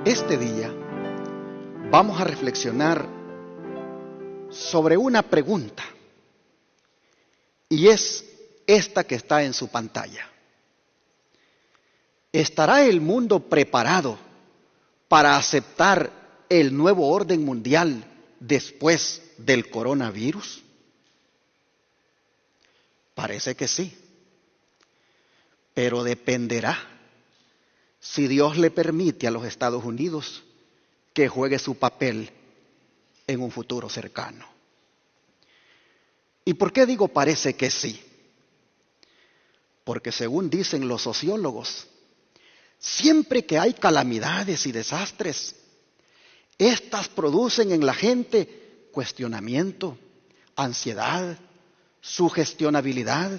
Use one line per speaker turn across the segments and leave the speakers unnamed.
Este día vamos a reflexionar sobre una pregunta, y es esta que está en su pantalla. ¿Estará el mundo preparado para aceptar el nuevo orden mundial después del coronavirus? Parece que sí, pero dependerá si Dios le permite a los Estados Unidos que juegue su papel en un futuro cercano. ¿Y por qué digo parece que sí? Porque según dicen los sociólogos, siempre que hay calamidades y desastres, estas producen en la gente cuestionamiento, ansiedad, sugestionabilidad,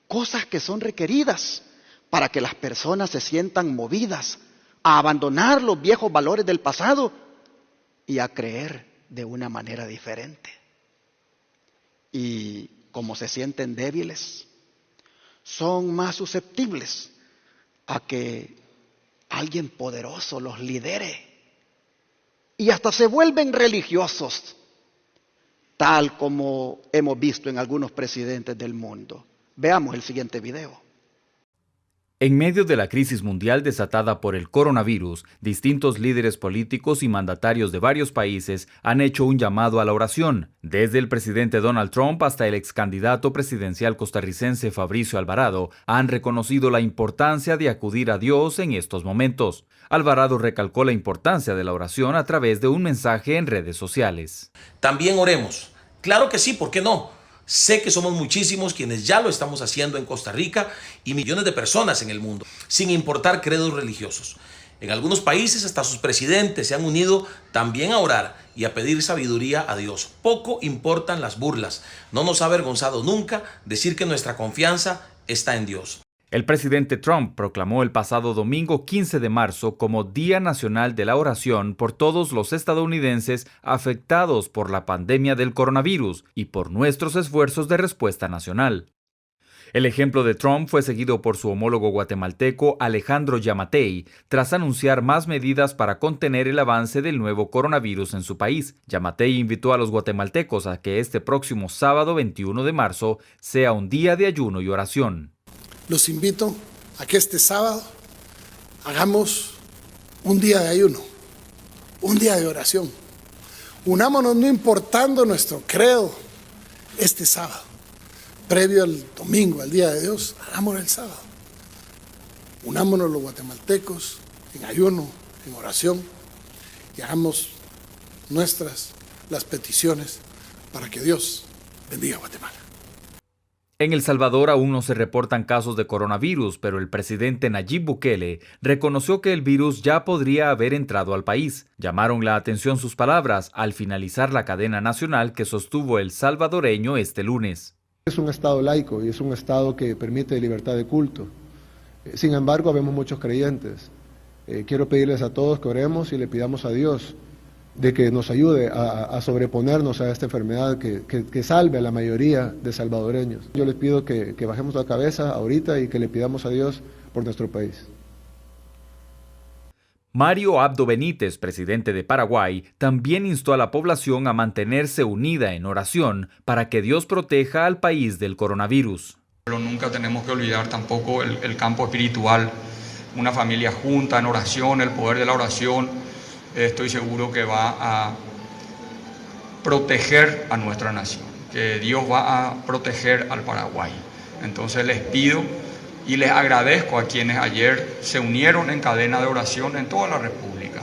cosas que son requeridas para que las personas se sientan movidas a abandonar los viejos valores del pasado y a creer de una manera diferente. Y como se sienten débiles, son más susceptibles a que alguien poderoso los lidere. Y hasta se vuelven religiosos, tal como hemos visto en algunos presidentes del mundo. Veamos el siguiente video.
En medio de la crisis mundial desatada por el coronavirus, distintos líderes políticos y mandatarios de varios países han hecho un llamado a la oración. Desde el presidente Donald Trump hasta el ex candidato presidencial costarricense Fabricio Alvarado han reconocido la importancia de acudir a Dios en estos momentos. Alvarado recalcó la importancia de la oración a través de un mensaje en redes sociales.
También oremos. Claro que sí, ¿por qué no? Sé que somos muchísimos quienes ya lo estamos haciendo en Costa Rica y millones de personas en el mundo, sin importar credos religiosos. En algunos países hasta sus presidentes se han unido también a orar y a pedir sabiduría a Dios. Poco importan las burlas. No nos ha avergonzado nunca decir que nuestra confianza está en Dios.
El presidente Trump proclamó el pasado domingo 15 de marzo como Día Nacional de la Oración por todos los estadounidenses afectados por la pandemia del coronavirus y por nuestros esfuerzos de respuesta nacional. El ejemplo de Trump fue seguido por su homólogo guatemalteco Alejandro Yamatei, tras anunciar más medidas para contener el avance del nuevo coronavirus en su país. Yamatei invitó a los guatemaltecos a que este próximo sábado 21 de marzo sea un día de ayuno y oración.
Los invito a que este sábado hagamos un día de ayuno, un día de oración. Unámonos no importando nuestro credo este sábado. Previo al domingo, al Día de Dios, hagámoslo el sábado. Unámonos los guatemaltecos en ayuno, en oración, y hagamos nuestras las peticiones para que Dios bendiga a Guatemala.
En El Salvador aún no se reportan casos de coronavirus, pero el presidente Nayib Bukele reconoció que el virus ya podría haber entrado al país. Llamaron la atención sus palabras al finalizar la cadena nacional que sostuvo el salvadoreño este lunes.
Es un estado laico y es un estado que permite libertad de culto. Sin embargo, vemos muchos creyentes. Quiero pedirles a todos que oremos y le pidamos a Dios de que nos ayude a sobreponernos a esta enfermedad que salve a la mayoría de salvadoreños. Yo les pido que bajemos la cabeza ahorita y que le pidamos a Dios por nuestro país.
Mario Abdo Benítez, presidente de Paraguay, también instó a la población a mantenerse unida en oración para que Dios proteja al país del coronavirus.
Pero nunca tenemos que olvidar tampoco el campo espiritual, una familia junta en oración, el poder de la oración. Estoy seguro que va a proteger a nuestra nación, que Dios va a proteger al Paraguay. Entonces les pido y les agradezco a quienes ayer se unieron en cadena de oración en toda la República,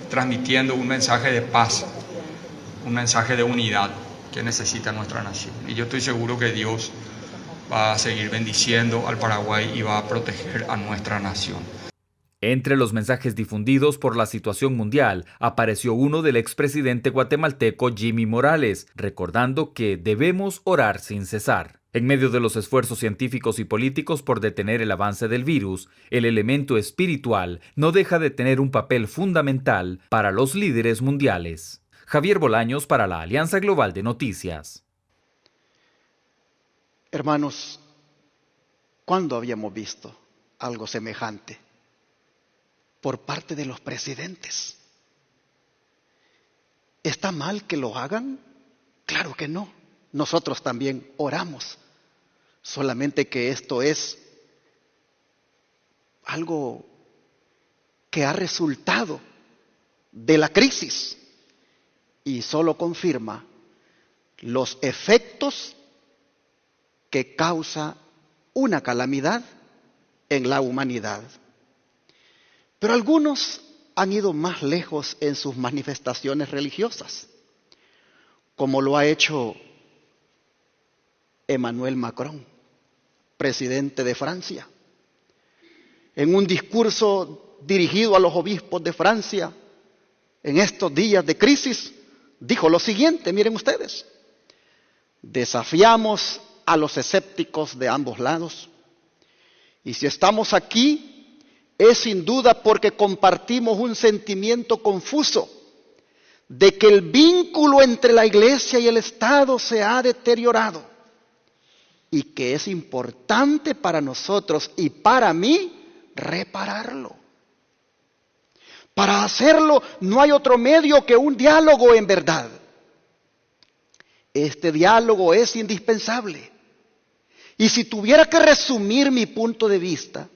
transmitiendo un mensaje de paz, un mensaje de unidad que necesita nuestra nación. Y yo estoy seguro que Dios va a seguir bendiciendo al Paraguay y va a proteger a nuestra nación.
Entre los mensajes difundidos por la situación mundial apareció uno del expresidente guatemalteco Jimmy Morales, recordando que debemos orar sin cesar. En medio de los esfuerzos científicos y políticos por detener el avance del virus, el elemento espiritual no deja de tener un papel fundamental para los líderes mundiales. Javier Bolaños para la Alianza Global de Noticias.
Hermanos, ¿cuándo habíamos visto algo semejante? por parte de los presidentes. ¿Está mal que lo hagan? Claro que no. Nosotros también oramos. Solamente que esto es algo que ha resultado de la crisis y solo confirma los efectos que causa una calamidad en la humanidad. Pero algunos han ido más lejos en sus manifestaciones religiosas, como lo ha hecho Emmanuel Macron, presidente de Francia. En un discurso dirigido a los obispos de Francia, en estos días de crisis, dijo lo siguiente, miren ustedes: desafiamos a los escépticos de ambos lados, y si estamos aquí es sin duda porque compartimos un sentimiento confuso de que el vínculo entre la Iglesia y el Estado se ha deteriorado y que es importante para nosotros y para mí repararlo. Para hacerlo no hay otro medio que un diálogo en verdad. Este diálogo es indispensable. Y si tuviera que resumir mi punto de vista,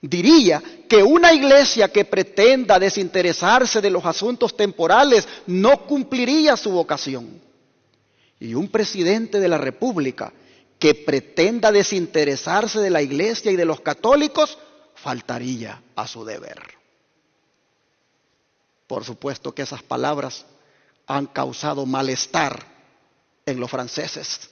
diría que una iglesia que pretenda desinteresarse de los asuntos temporales no cumpliría su vocación. Y un presidente de la República que pretenda desinteresarse de la iglesia y de los católicos faltaría a su deber. Por supuesto que esas palabras han causado malestar en los franceses,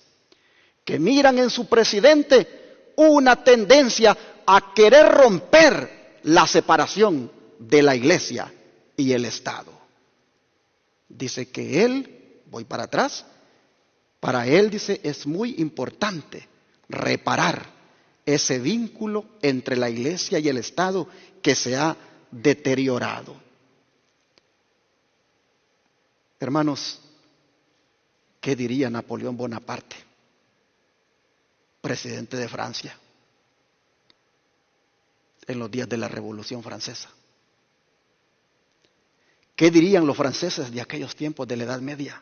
que miran en su presidente una tendencia a querer romper la separación de la Iglesia y el Estado. Dice que él, voy para atrás, para él, dice, es muy importante reparar ese vínculo entre la Iglesia y el Estado que se ha deteriorado. Hermanos, ¿qué diría Napoleón Bonaparte, presidente de Francia, en los días de la Revolución Francesa? ¿Qué dirían los franceses de aquellos tiempos de la Edad Media?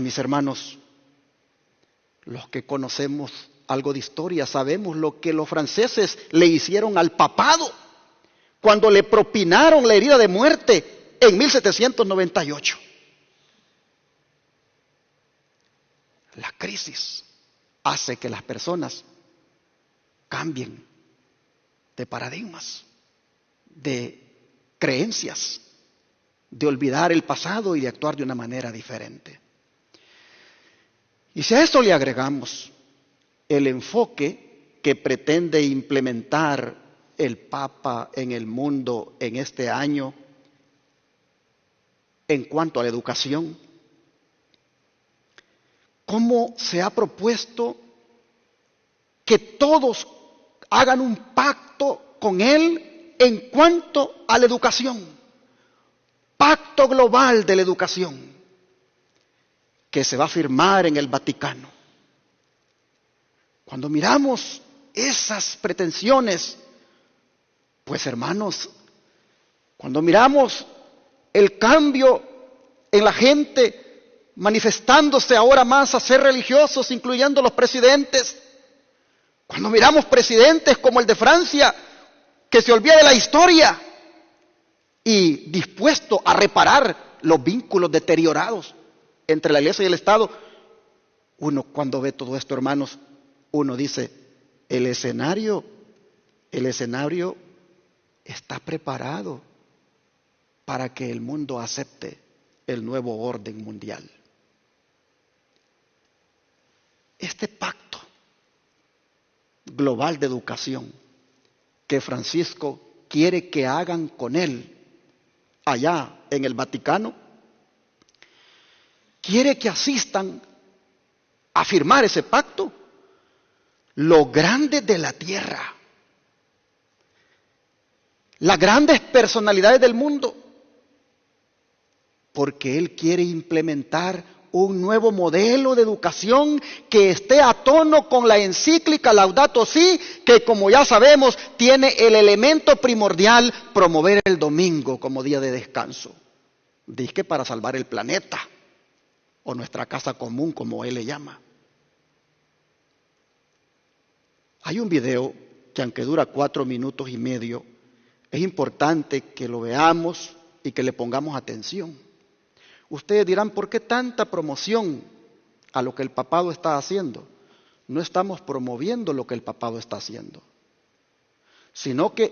Mis hermanos, los que conocemos algo de historia sabemos lo que los franceses le hicieron al papado cuando le propinaron la herida de muerte en 1798. La crisis hace que las personas cambien de paradigmas, de creencias, de olvidar el pasado y de actuar de una manera diferente. Y si a esto le agregamos el enfoque que pretende implementar el Papa en el mundo en este año en cuanto a la educación, cómo se ha propuesto que todos hagan un pacto con él en cuanto a la educación, pacto global de la educación, que se va a firmar en el Vaticano. Cuando miramos esas pretensiones, pues hermanos, cuando miramos el cambio en la gente manifestándose ahora más a ser religiosos, incluyendo los presidentes, cuando miramos presidentes como el de Francia, que se olvida de la historia y dispuesto a reparar los vínculos deteriorados entre la Iglesia y el Estado, uno cuando ve todo esto, hermanos, uno dice, el escenario está preparado para que el mundo acepte el nuevo orden mundial. Este pacto global de educación que Francisco quiere que hagan con él allá en el Vaticano, quiere que asistan a firmar ese pacto los grandes de la tierra, las grandes personalidades del mundo, porque él quiere implementar un nuevo modelo de educación que esté a tono con la encíclica Laudato Si, que como ya sabemos tiene el elemento primordial promover el domingo como día de descanso. Dice para salvar el planeta o nuestra casa común, como él le llama. Hay un video que aunque dura 4 minutos y medio, es importante que lo veamos y que le pongamos atención. Ustedes dirán, ¿por qué tanta promoción a lo que el papado está haciendo? No estamos promoviendo lo que el papado está haciendo, sino que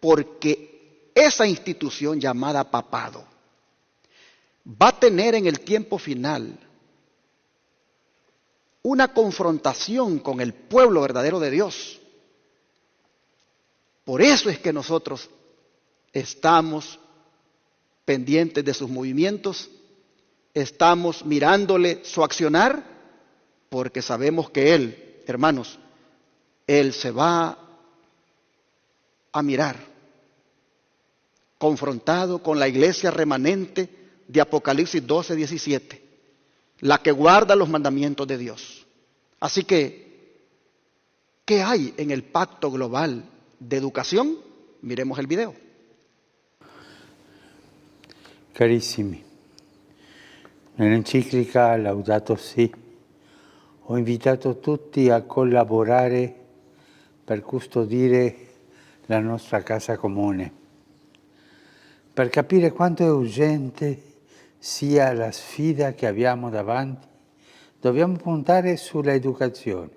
porque esa institución llamada papado va a tener en el tiempo final una confrontación con el pueblo verdadero de Dios. Por eso es que nosotros estamos pendientes de sus movimientos, estamos mirándole su accionar, porque sabemos que Él, hermanos, Él se va a mirar confrontado con la iglesia remanente de Apocalipsis 12, 17, la que guarda los mandamientos de Dios. Así que, ¿qué hay en el pacto global de educación? Miremos el video.
Carissimi, nell'enciclica Laudato Si ho invitato tutti a collaborare per custodire la nostra casa comune, per capire quanto è urgente sia la sfida che abbiamo davanti. Dobbiamo puntare sulla educazione,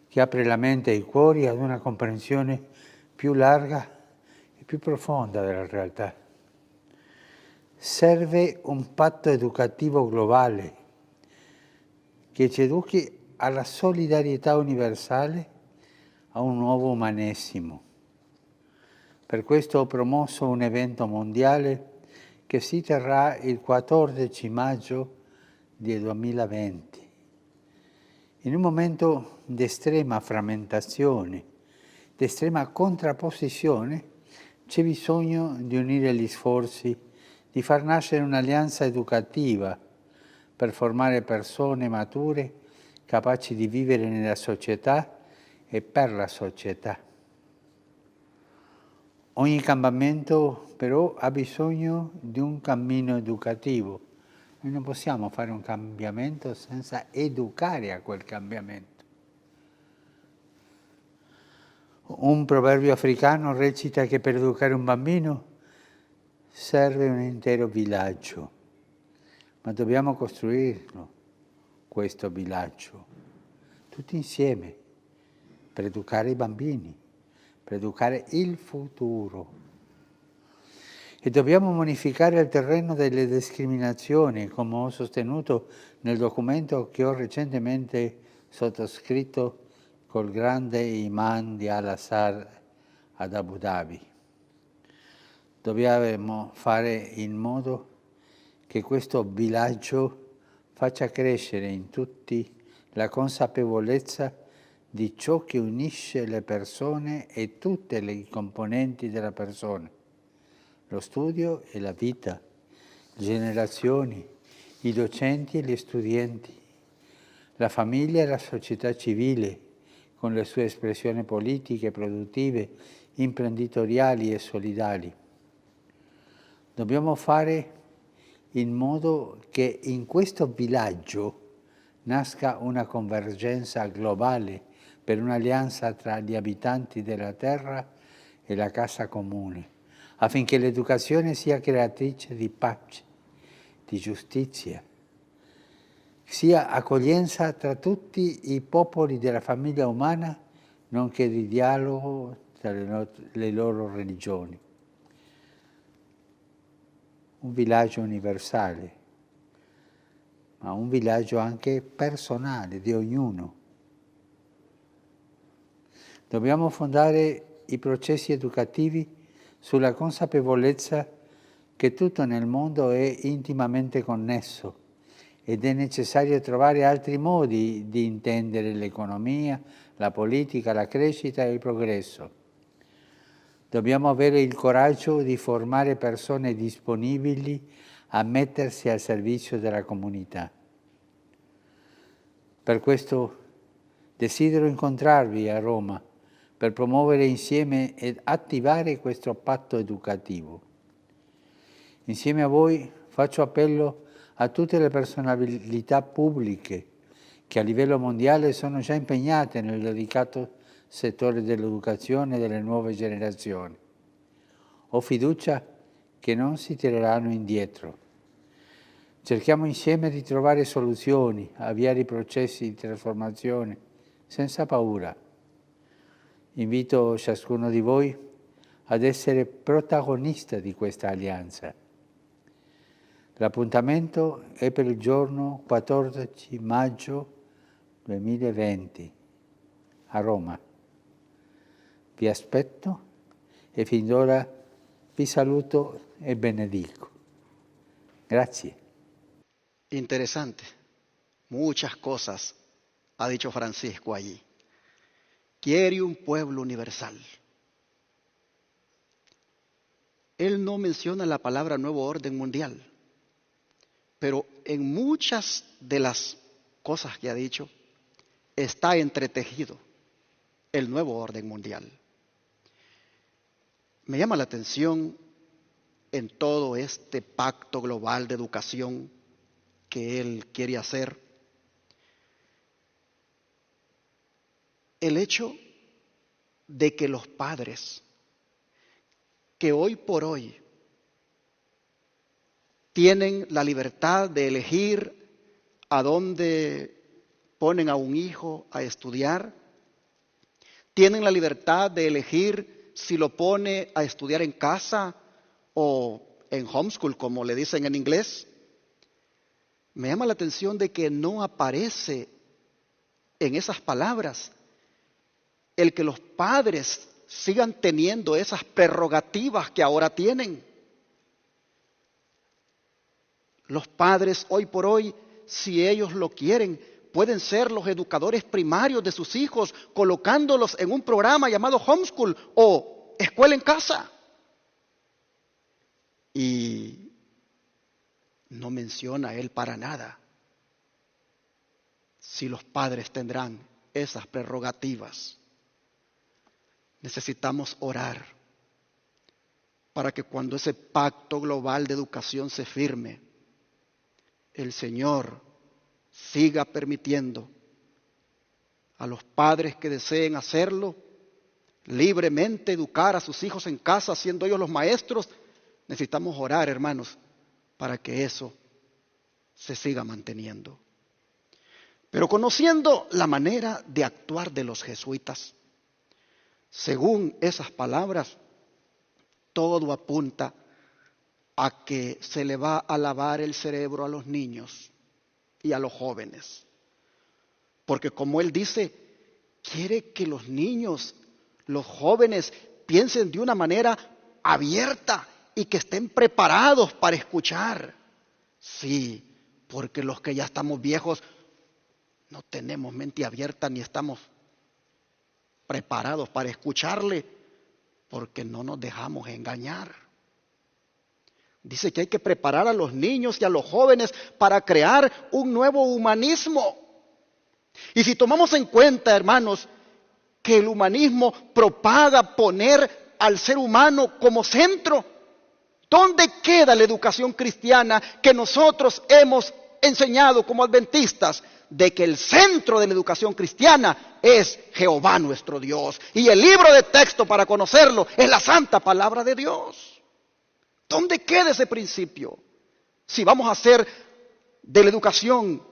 che apre la mente e i cuori ad una comprensione più larga e più profonda della realtà. Serve un patto educativo globale che ci educhi alla solidarietà universale, a un nuovo umanesimo. Per questo ho promosso un evento mondiale che si terrà il 14 maggio del 2020. In un momento di estrema frammentazione, di estrema contrapposizione, c'è bisogno di unire gli sforzi, di far nascere un'alleanza educativa per formare persone mature capaci di vivere nella società e per la società. Ogni cambiamento però ha bisogno di un cammino educativo. Noi non possiamo fare un cambiamento senza educare a quel cambiamento. Un proverbio africano recita che per educare un bambino serve un intero villaggio, ma dobbiamo costruirlo, questo villaggio, tutti insieme, per educare i bambini, per educare il futuro. E dobbiamo bonificare il terreno delle discriminazioni, come ho sostenuto nel documento che ho recentemente sottoscritto col grande imam di Al-Azhar ad Abu Dhabi. Dobbiamo fare in modo che questo villaggio faccia crescere in tutti la consapevolezza di ciò che unisce le persone e tutte le componenti della persona. Lo studio e la vita, le generazioni, i docenti e gli studenti, la famiglia e la società civile, con le sue espressioni politiche, produttive, imprenditoriali e solidali. Dobbiamo fare in modo che in questo villaggio nasca una convergenza globale per un'alleanza tra gli abitanti della terra e la casa comune, affinché l'educazione sia creatrice di pace, di giustizia, sia accoglienza tra tutti i popoli della famiglia umana, nonché di dialogo tra le loro religioni. Un villaggio universale, ma un villaggio anche personale di ognuno. Dobbiamo fondare i processi educativi sulla consapevolezza che tutto nel mondo è intimamente connesso ed è necessario trovare altri modi di intendere l'economia, la politica, la crescita e il progresso. Dobbiamo avere il coraggio di formare persone disponibili a mettersi al servizio della comunità. Per questo desidero incontrarvi a Roma per promuovere insieme ed attivare questo patto educativo. Insieme a voi faccio appello a tutte le personalità pubbliche che a livello mondiale sono già impegnate nel delicato settore dell'educazione delle nuove generazioni. Ho fiducia che non si tireranno indietro. Cerchiamo insieme di trovare soluzioni, avviare i processi di trasformazione senza paura. Invito ciascuno di voi ad essere protagonista di questa alleanza. L'appuntamento è per il giorno 14 maggio 2020 a Roma. Vi aspetto e fin d'ora vi saluto e benedico. Grazie.
Interesante. Muchas cosas ha dicho Francisco allí. Quiere un pueblo universal. Él no menciona la palabra nuevo orden mundial, pero en muchas de las cosas que ha dicho está entretejido el nuevo orden mundial. Me llama la atención en todo este pacto global de educación que él quiere hacer, el hecho de que los padres que hoy por hoy tienen la libertad de elegir a dónde ponen a un hijo a estudiar, tienen la libertad de elegir si lo pone a estudiar en casa o en homeschool, como le dicen en inglés. Me llama la atención de que no aparece en esas palabras el que los padres sigan teniendo esas prerrogativas que ahora tienen. Los padres hoy por hoy, si ellos lo quieren, pueden ser los educadores primarios de sus hijos, colocándolos en un programa llamado homeschool o escuela en casa. Y no menciona él para nada si los padres tendrán esas prerrogativas. Necesitamos orar para que cuando ese pacto global de educación se firme, el Señor siga permitiendo a los padres que deseen hacerlo, libremente educar a sus hijos en casa, siendo ellos los maestros. Necesitamos orar, hermanos, para que eso se siga manteniendo. Pero conociendo la manera de actuar de los jesuitas, según esas palabras, todo apunta a que se le va a lavar el cerebro a los niños y a los jóvenes. Porque como él dice, quiere que los niños, los jóvenes, piensen de una manera abierta y que estén preparados para escuchar. Sí, porque los que ya estamos viejos no tenemos mente abierta ni estamos preparados para escucharle, porque no nos dejamos engañar. Dice que hay que preparar a los niños y a los jóvenes para crear un nuevo humanismo. Y si tomamos en cuenta, hermanos, que el humanismo propaga poner al ser humano como centro, ¿dónde queda la educación cristiana que nosotros hemos enseñado como adventistas? De que el centro de la educación cristiana es Jehová nuestro Dios. Y el libro de texto para conocerlo es la santa palabra de Dios. ¿Dónde queda ese principio? Si vamos a hacer de la educación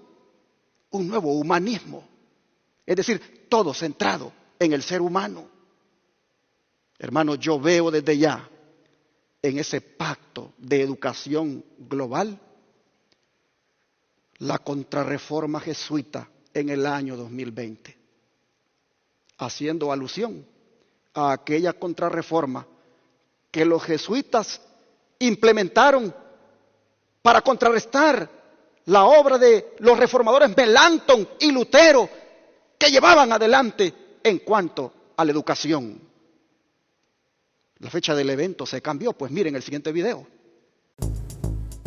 un nuevo humanismo, es decir, todo centrado en el ser humano. Hermanos, yo veo desde ya en ese pacto de educación global la contrarreforma jesuita en el año 2020, haciendo alusión a aquella contrarreforma que los jesuitas implementaron para contrarrestar la obra de los reformadores Melanchthon y Lutero que llevaban adelante en cuanto a la educación. La fecha del evento se cambió, pues miren el siguiente video.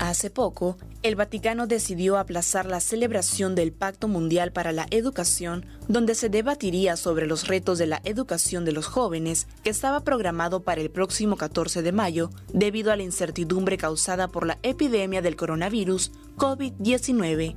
Hace poco, el Vaticano decidió aplazar la celebración del Pacto Mundial para la Educación, donde se debatiría sobre los retos de la educación de los jóvenes, que estaba programado para el próximo 14 de mayo, debido a la incertidumbre causada por la epidemia del coronavirus COVID-19.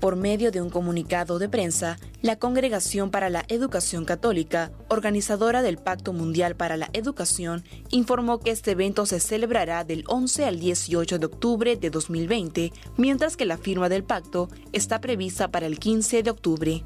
Por medio de un comunicado de prensa, la Congregación para la Educación Católica, organizadora del Pacto Mundial para la Educación, informó que este evento se celebrará del 11 al 18 de octubre de 2020, mientras que la firma del pacto está prevista para el 15 de octubre.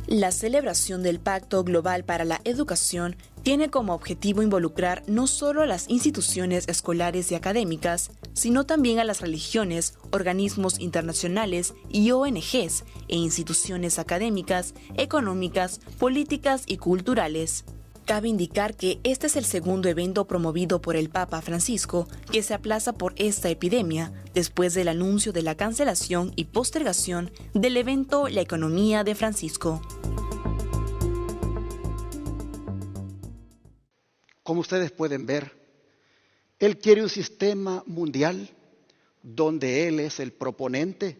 La celebración del Pacto Global para la Educación tiene como objetivo involucrar no solo a las instituciones escolares y académicas, sino también a las religiones, organismos internacionales y ONGs e instituciones académicas, económicas, políticas y culturales. Cabe indicar que este es el segundo evento promovido por el Papa Francisco que se aplaza por esta epidemia, después del anuncio de la cancelación y postergación del evento La Economía de Francisco.
Como ustedes pueden ver, Él quiere un sistema mundial donde Él es el proponente,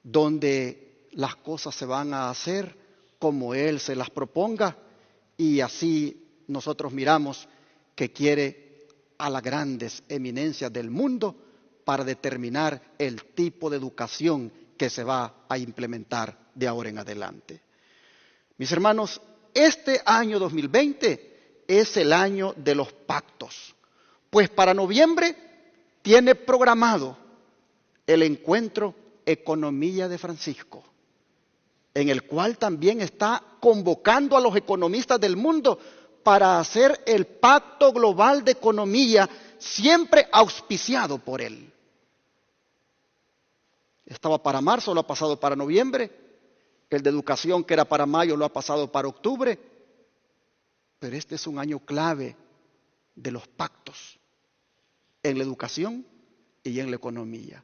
donde las cosas se van a hacer como Él se las proponga, y así nosotros miramos que quiere a las grandes eminencias del mundo para determinar el tipo de educación que se va a implementar de ahora en adelante. Mis hermanos, este año 2020 es el año de los pactos, pues para noviembre tiene programado el encuentro Economía de Francisco, en el cual también está convocando a los economistas del mundo para hacer el Pacto Global de Economía, siempre auspiciado por él. Estaba para marzo, lo ha pasado para noviembre. El de educación, que era para mayo, lo ha pasado para octubre. Pero este es un año clave de los pactos en la educación y en la economía.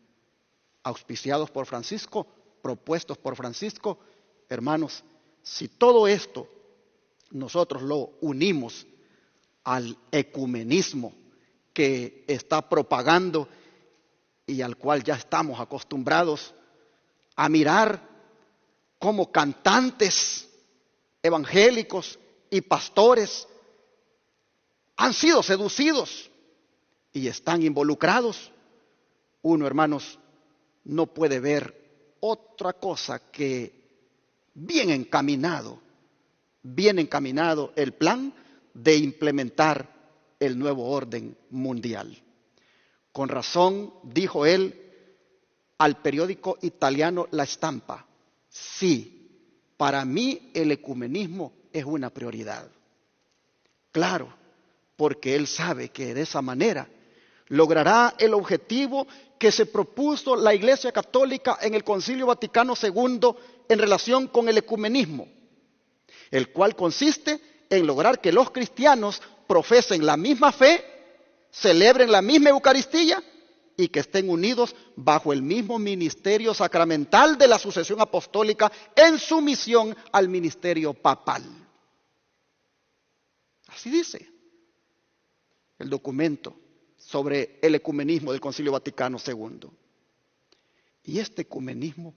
Auspiciados por Francisco, propuestos por Francisco. Hermanos, si todo esto nosotros lo unimos al ecumenismo que está propagando y al cual ya estamos acostumbrados a mirar cómo cantantes evangélicos y pastores han sido seducidos y están involucrados, uno, hermanos, no puede ver otra cosa que bien encaminado el plan de implementar el nuevo orden mundial. Con razón dijo él al periódico italiano La Stampa: sí, para mí el ecumenismo es una prioridad. Claro, porque él sabe que de esa manera logrará el objetivo que se propuso la Iglesia Católica en el Concilio Vaticano II en relación con el ecumenismo, el cual consiste en lograr que los cristianos profesen la misma fe, celebren la misma Eucaristía y que estén unidos bajo el mismo ministerio sacramental de la sucesión apostólica en sumisión al ministerio papal. Así dice el documento sobre el ecumenismo del Concilio Vaticano II. Y este ecumenismo,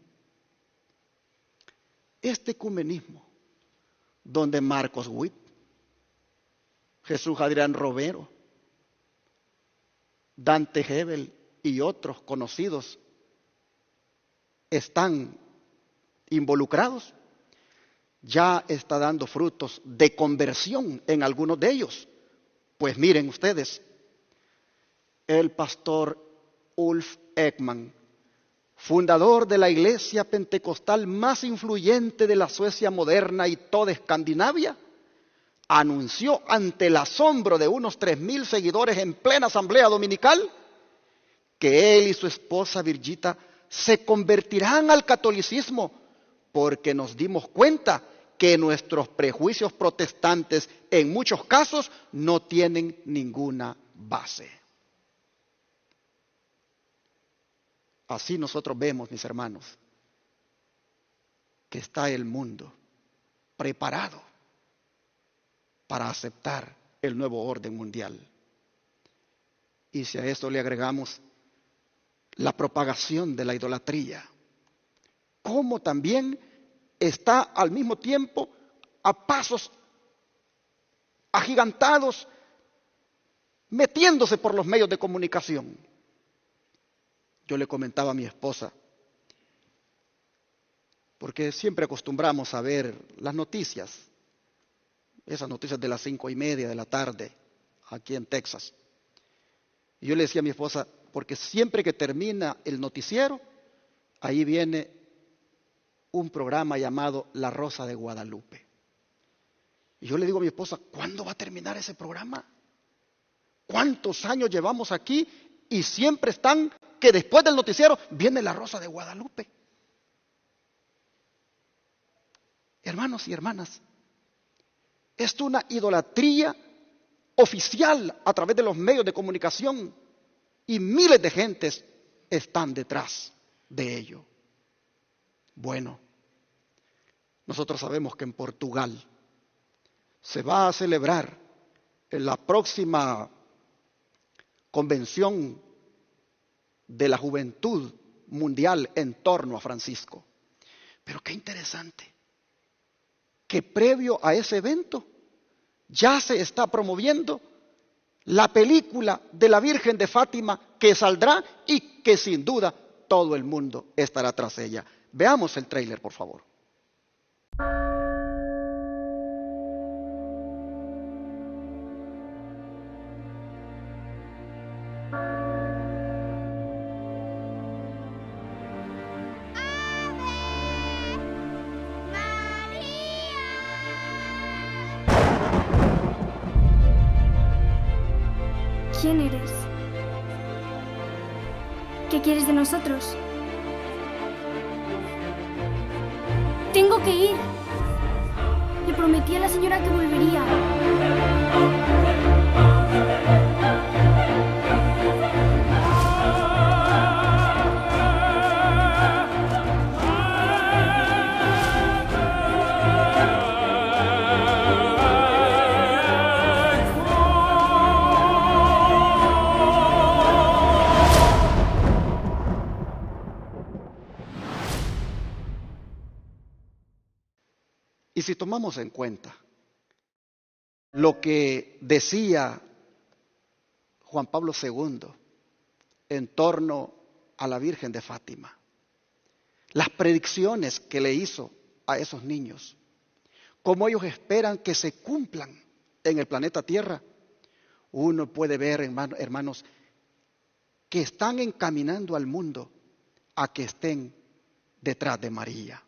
donde Marcos Witt, Jesús Adrián Romero, Dante Hebel y otros conocidos están involucrados, ya está dando frutos de conversión en algunos de ellos. Pues miren ustedes, el pastor Ulf Ekman, fundador de la iglesia pentecostal más influyente de la Suecia moderna y toda Escandinavia, anunció ante el asombro de unos 3,000 seguidores en plena asamblea dominical que él y su esposa Birgitta se convertirán al catolicismo porque nos dimos cuenta que nuestros prejuicios protestantes en muchos casos no tienen ninguna base. Así nosotros vemos, mis hermanos, que está el mundo preparado para aceptar el nuevo orden mundial. Y si a esto le agregamos la propagación de la idolatría. Cómo también está al mismo tiempo a pasos agigantados metiéndose por los medios de comunicación. Yo le comentaba a mi esposa, porque siempre acostumbramos a ver las noticias, esas noticias de las 5:30 de la tarde, aquí en Texas. Y yo le decía a mi esposa, porque siempre que termina el noticiero, ahí viene un programa llamado La Rosa de Guadalupe. Y yo le digo a mi esposa, ¿cuándo va a terminar ese programa? ¿Cuántos años llevamos aquí? Y siempre están que después del noticiero viene La Rosa de Guadalupe. Hermanos y hermanas, es una idolatría oficial a través de los medios de comunicación y miles de gentes están detrás de ello. Bueno, nosotros sabemos que en Portugal se va a celebrar en la próxima convención de la juventud mundial en torno a Francisco. Pero qué interesante que previo a ese evento ya se está promoviendo la película de la Virgen de Fátima que saldrá y que sin duda todo el mundo estará tras ella. Veamos el tráiler, por favor.
¿Quién eres? ¿Qué quieres de nosotros? Tengo que ir. Le prometí a la señora que volvería.
Y si tomamos en cuenta lo que decía Juan Pablo II en torno a la Virgen de Fátima, las predicciones que le hizo a esos niños, cómo ellos esperan que se cumplan en el planeta Tierra, uno puede ver, hermanos, que están encaminando al mundo a que estén detrás de María.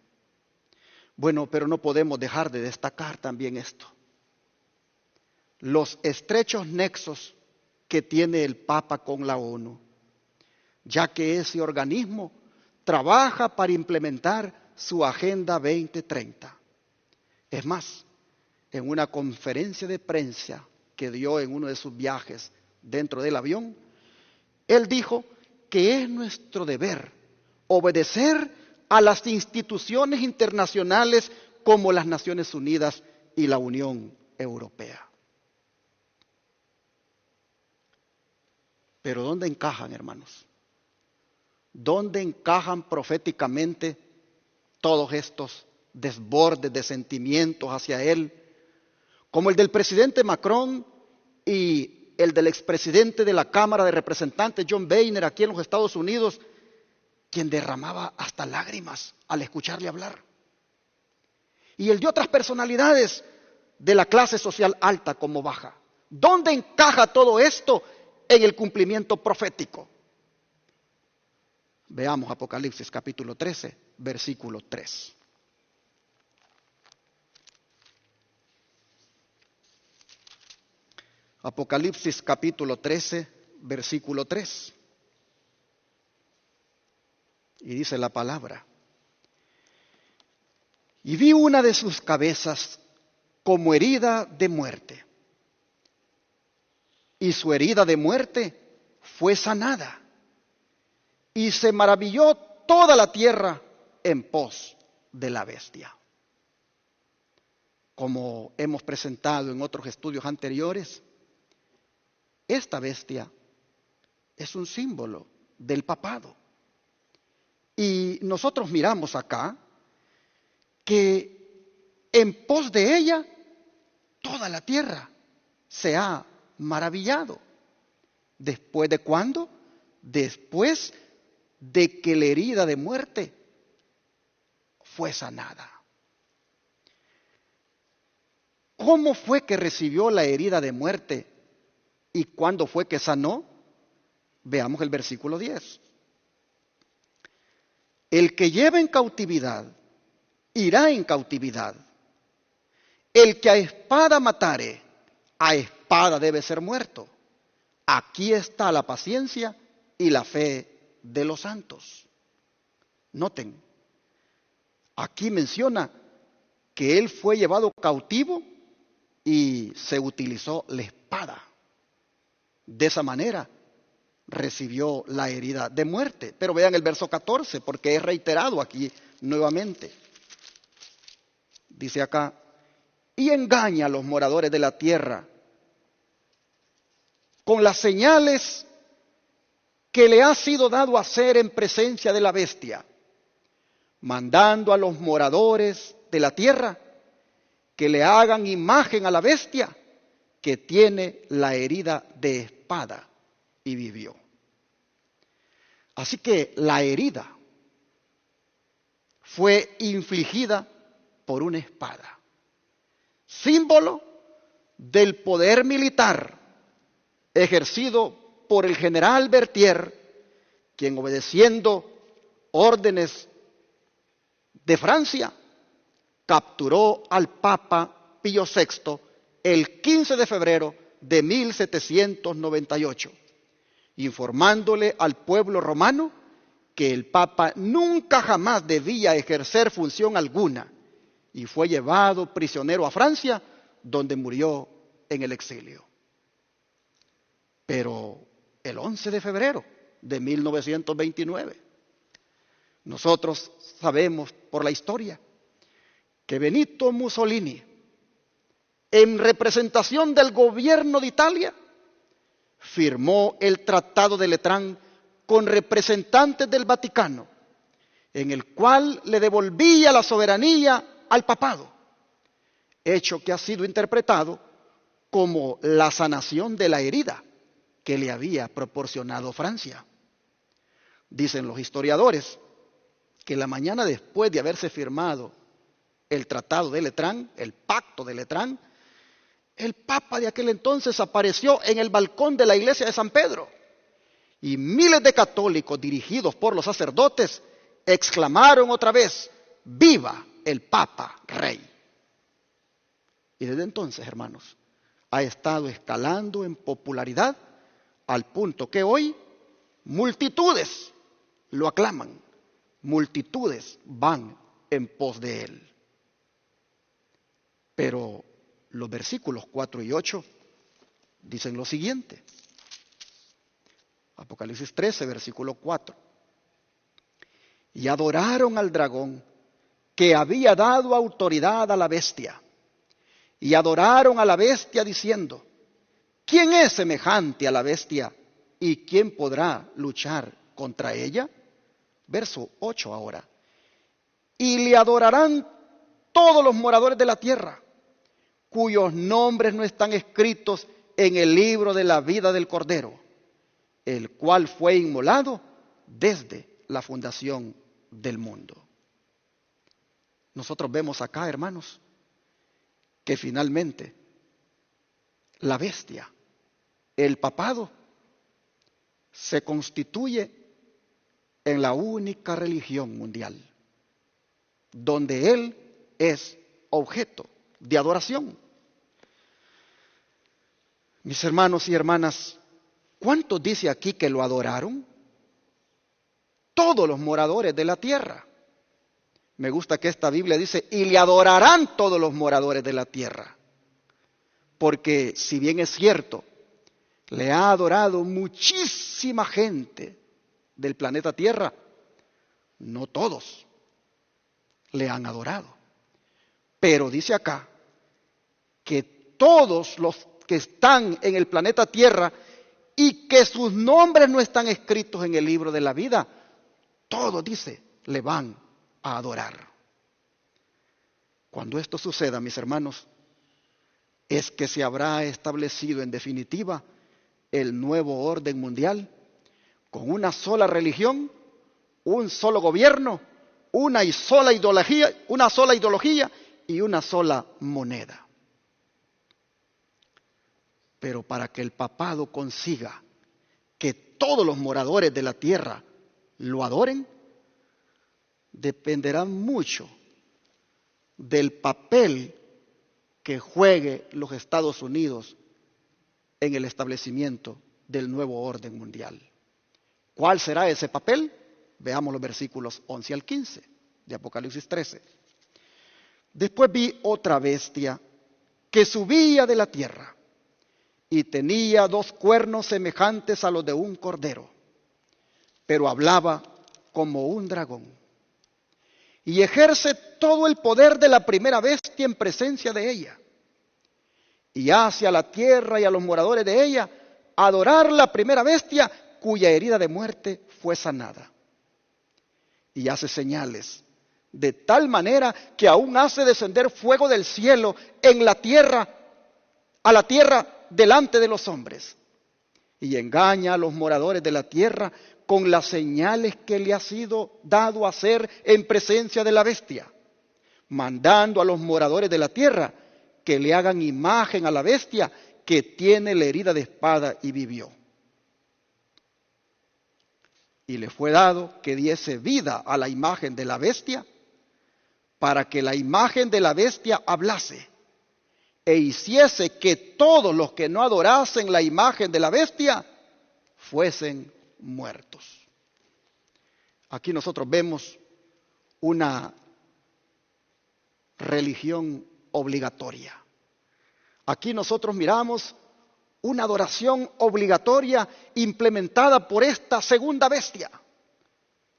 Bueno, pero no podemos dejar de destacar también esto. Los estrechos nexos que tiene el Papa con la ONU, ya que ese organismo trabaja para implementar su Agenda 2030. Es más, en una conferencia de prensa que dio en uno de sus viajes dentro del avión, él dijo que es nuestro deber obedecer a las instituciones internacionales como las Naciones Unidas y la Unión Europea. Pero ¿dónde encajan, hermanos? ¿Dónde encajan proféticamente todos estos desbordes de sentimientos hacia él, como el del presidente Macron y el del expresidente de la Cámara de Representantes, John Boehner, aquí en los Estados Unidos, quien derramaba hasta lágrimas al escucharle hablar? Y el de otras personalidades de la clase social alta como baja. ¿Dónde encaja todo esto en el cumplimiento profético? Veamos Apocalipsis capítulo 13, versículo 3. Apocalipsis capítulo 13, versículo 3. Y dice la palabra: y vi una de sus cabezas como herida de muerte, y su herida de muerte fue sanada, y se maravilló toda la tierra en pos de la bestia. Como hemos presentado en otros estudios anteriores, esta bestia es un símbolo del papado. Y nosotros miramos acá que en pos de ella toda la tierra se ha maravillado. ¿Después de cuándo? Después de que la herida de muerte fue sanada. ¿Cómo fue que recibió la herida de muerte y cuándo fue que sanó? Veamos el versículo 10. El que lleva en cautividad, irá en cautividad. El que a espada matare, a espada debe ser muerto. Aquí está la paciencia y la fe de los santos. Noten, aquí menciona que él fue llevado cautivo y se utilizó la espada. De esa manera recibió la herida de muerte. Pero vean el verso 14, porque es reiterado aquí nuevamente. Dice acá, y engaña a los moradores de la tierra con las señales que le ha sido dado hacer en presencia de la bestia, mandando a los moradores de la tierra que le hagan imagen a la bestia que tiene la herida de espada y vivió. Así que la herida fue infligida por una espada, símbolo del poder militar ejercido por el general Berthier, quien obedeciendo órdenes de Francia, capturó al Papa Pío VI el 15 de febrero de 1798, informándole al pueblo romano que el Papa nunca jamás debía ejercer función alguna y fue llevado prisionero a Francia, donde murió en el exilio. Pero el 11 de febrero de 1929, nosotros sabemos por la historia que Benito Mussolini, en representación del gobierno de Italia, firmó el Tratado de Letrán con representantes del Vaticano, en el cual le devolvía la soberanía al papado, hecho que ha sido interpretado como la sanación de la herida que le había proporcionado Francia. Dicen los historiadores que la mañana después de haberse firmado el Tratado de Letrán, el Pacto de Letrán, el Papa de aquel entonces apareció en el balcón de la iglesia de San Pedro y miles de católicos dirigidos por los sacerdotes exclamaron otra vez: ¡Viva el Papa Rey! Y desde entonces, hermanos, ha estado escalando en popularidad al punto que hoy multitudes lo aclaman, multitudes van en pos de él. Pero los versículos 4 y 8 dicen lo siguiente. Apocalipsis 13, versículo 4. Y adoraron al dragón que había dado autoridad a la bestia. Y adoraron a la bestia diciendo: ¿quién es semejante a la bestia y quién podrá luchar contra ella? Verso 8 ahora. Y le adorarán todos los moradores de la tierra, cuyos nombres no están escritos en el libro de la vida del Cordero, el cual fue inmolado desde la fundación del mundo. Nosotros vemos acá, hermanos, que finalmente la bestia, el papado, se constituye en la única religión mundial donde él es objeto de adoración. Mis hermanos y hermanas, ¿cuántos dice aquí que lo adoraron? Todos los moradores de la tierra. Me gusta que esta Biblia dice: y le adorarán todos los moradores de la tierra. Porque si bien es cierto, le ha adorado muchísima gente del planeta Tierra, no todos le han adorado. Pero dice acá que todos los que están en el planeta Tierra y que sus nombres no están escritos en el libro de la vida, todos, dice, le van a adorar. Cuando esto suceda, mis hermanos, es que se habrá establecido en definitiva el nuevo orden mundial con una sola religión, un solo gobierno, una sola ideología y una sola moneda. Pero para que el papado consiga que todos los moradores de la tierra lo adoren, dependerá mucho del papel que juegue los Estados Unidos en el establecimiento del nuevo orden mundial. ¿Cuál será ese papel? Veamos los versículos 11 al 15 de Apocalipsis 13. Después vi otra bestia que subía de la tierra y tenía 2 cuernos semejantes a los de un cordero, pero hablaba como un dragón. Y ejerce todo el poder de la primera bestia en presencia de ella. Y hace a la tierra y a los moradores de ella adorar la primera bestia cuya herida de muerte fue sanada. Y hace señales de tal manera que aún hace descender fuego del cielo en la tierra, a la tierra delante de los hombres. Y engaña a los moradores de la tierra con las señales que le ha sido dado a hacer en presencia de la bestia, mandando a los moradores de la tierra que le hagan imagen a la bestia que tiene la herida de espada y vivió. Y le fue dado que diese vida a la imagen de la bestia, para que la imagen de la bestia hablase, e hiciese que todos los que no adorasen la imagen de la bestia fuesen muertos. Aquí nosotros vemos una religión obligatoria. Aquí nosotros miramos una adoración obligatoria implementada por esta segunda bestia,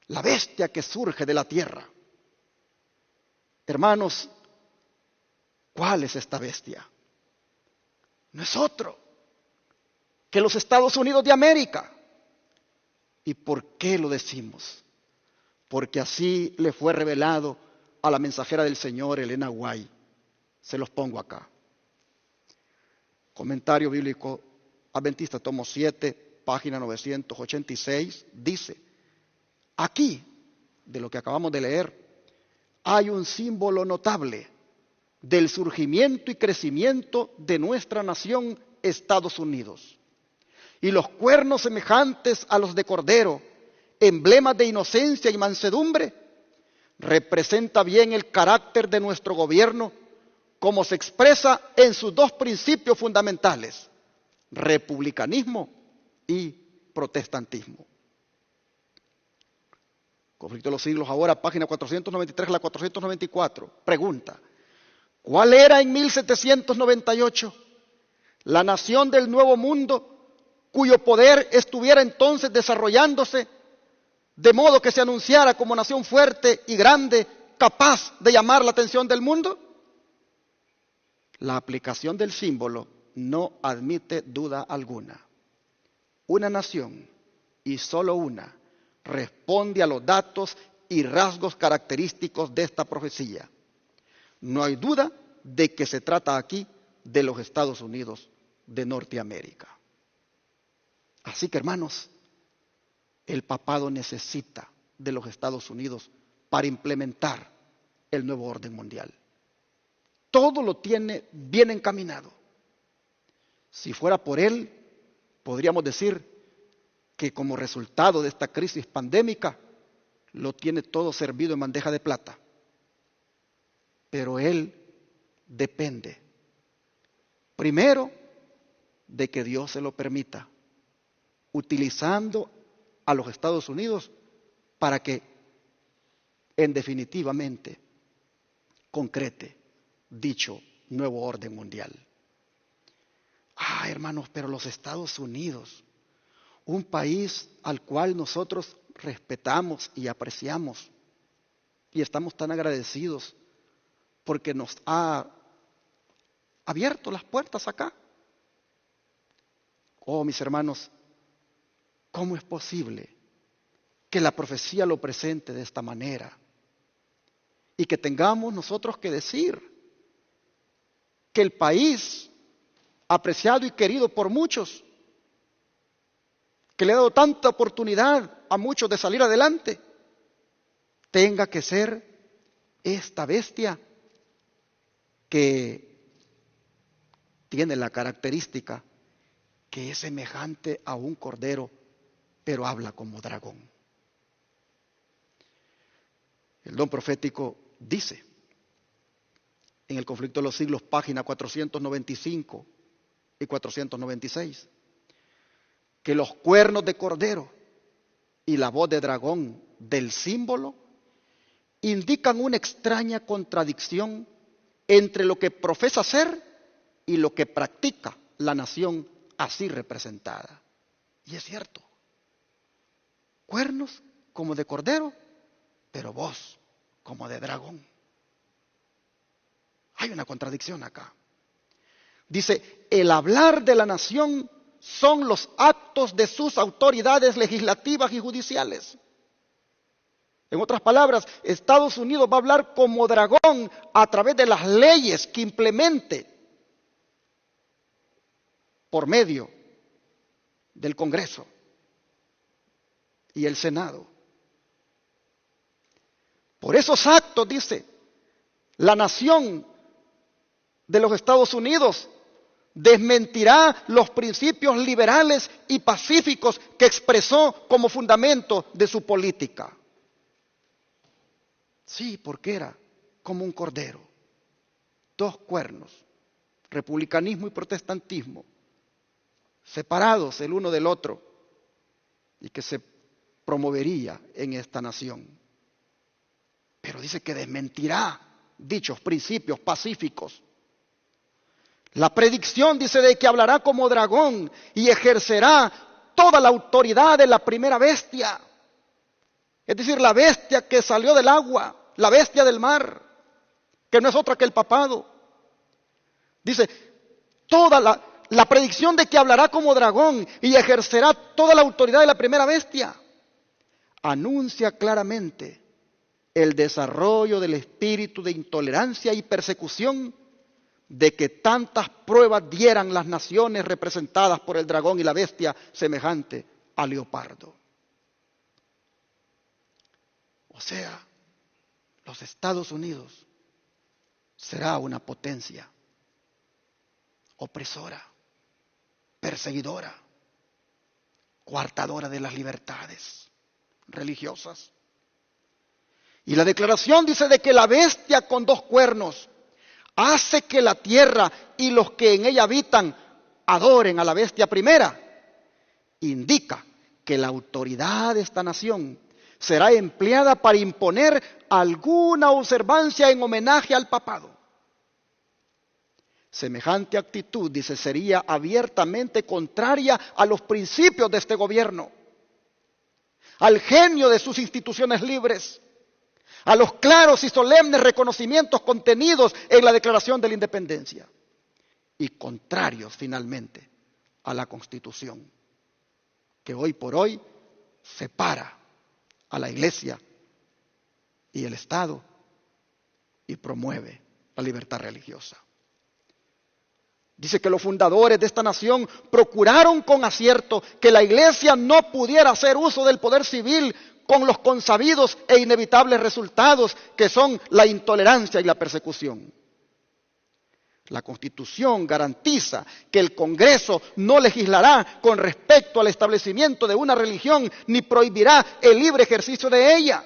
la bestia que surge de la tierra. Hermanos, ¿cuál es esta bestia? No es otro que los Estados Unidos de América. ¿Y por qué lo decimos? Porque así le fue revelado a la mensajera del Señor, Elena White. Se los pongo acá. Comentario bíblico adventista, tomo 7, página 986, dice: aquí, de lo que acabamos de leer, hay un símbolo notable del surgimiento y crecimiento de nuestra nación, Estados Unidos. Y los cuernos semejantes a los de cordero, emblemas de inocencia y mansedumbre, representa bien el carácter de nuestro gobierno, como se expresa en sus 2 principios fundamentales: republicanismo y protestantismo. Conflicto de los siglos, ahora, página 493 a la 494. Pregunta: ¿cuál era en 1798 la nación del Nuevo Mundo cuyo poder estuviera entonces desarrollándose de modo que se anunciara como nación fuerte y grande, capaz de llamar la atención del mundo? La aplicación del símbolo no admite duda alguna. Una nación, y solo una, responde a los datos y rasgos característicos de esta profecía. No hay duda de que se trata aquí de los Estados Unidos de Norteamérica. Así que, hermanos, el papado necesita de los Estados Unidos para implementar el nuevo orden mundial. Todo lo tiene bien encaminado. Si fuera por él, podríamos decir que como resultado de esta crisis pandémica, lo tiene todo servido en bandeja de plata. Pero él depende, primero, de que Dios se lo permita, utilizando a los Estados Unidos para que, en definitivamente, concrete dicho nuevo orden mundial. Hermanos, pero los Estados Unidos, un país al cual nosotros respetamos y apreciamos, y estamos tan agradecidos porque nos ha abierto las puertas acá. Mis hermanos, ¿cómo es posible que la profecía lo presente de esta manera? Y que tengamos nosotros que decir que el país, apreciado y querido por muchos, que le ha dado tanta oportunidad a muchos de salir adelante, tenga que ser esta bestia que tiene la característica que es semejante a un cordero, pero habla como dragón. El don profético dice, en el conflicto de los siglos, página 495 y 496, que los cuernos de cordero y la voz de dragón del símbolo indican una extraña contradicción entre lo que profesa ser y lo que practica la nación así representada. Y es cierto, cuernos como de cordero, pero voz como de dragón. Hay una contradicción acá. Dice, el hablar de la nación son los actos de sus autoridades legislativas y judiciales. En otras palabras, Estados Unidos va a hablar como dragón a través de las leyes que implemente por medio del Congreso y el Senado. Por esos actos, dice, la nación de los Estados Unidos desmentirá los principios liberales y pacíficos que expresó como fundamento de su política. Sí, porque era como un cordero, dos cuernos, republicanismo y protestantismo, separados el uno del otro, y que se promovería en esta nación. Pero dice que desmentirá dichos principios pacíficos. La predicción dice de que hablará como dragón y ejercerá toda la autoridad de la primera bestia. Es decir, la bestia que salió del agua, la bestia del mar, que no es otra que el papado. Dice, toda la predicción de que hablará como dragón y ejercerá toda la autoridad de la primera bestia, anuncia claramente el desarrollo del espíritu de intolerancia y persecución de que tantas pruebas dieran las naciones representadas por el dragón y la bestia semejante al leopardo. O sea, los Estados Unidos será una potencia opresora, perseguidora, coartadora de las libertades religiosas. Y la declaración dice de que la bestia con dos cuernos hace que la tierra y los que en ella habitan adoren a la bestia primera. Indica que la autoridad de esta nación será empleada para imponer alguna observancia en homenaje al papado. Semejante actitud, dice, sería abiertamente contraria a los principios de este gobierno, al genio de sus instituciones libres, a los claros y solemnes reconocimientos contenidos en la Declaración de la Independencia y contrarios finalmente a la Constitución, que hoy por hoy separa a la Iglesia y el Estado y promueve la libertad religiosa. Dice que los fundadores de esta nación procuraron con acierto que la Iglesia no pudiera hacer uso del poder civil con los consabidos e inevitables resultados que son la intolerancia y la persecución. La Constitución garantiza que el Congreso no legislará con respecto al establecimiento de una religión ni prohibirá el libre ejercicio de ella.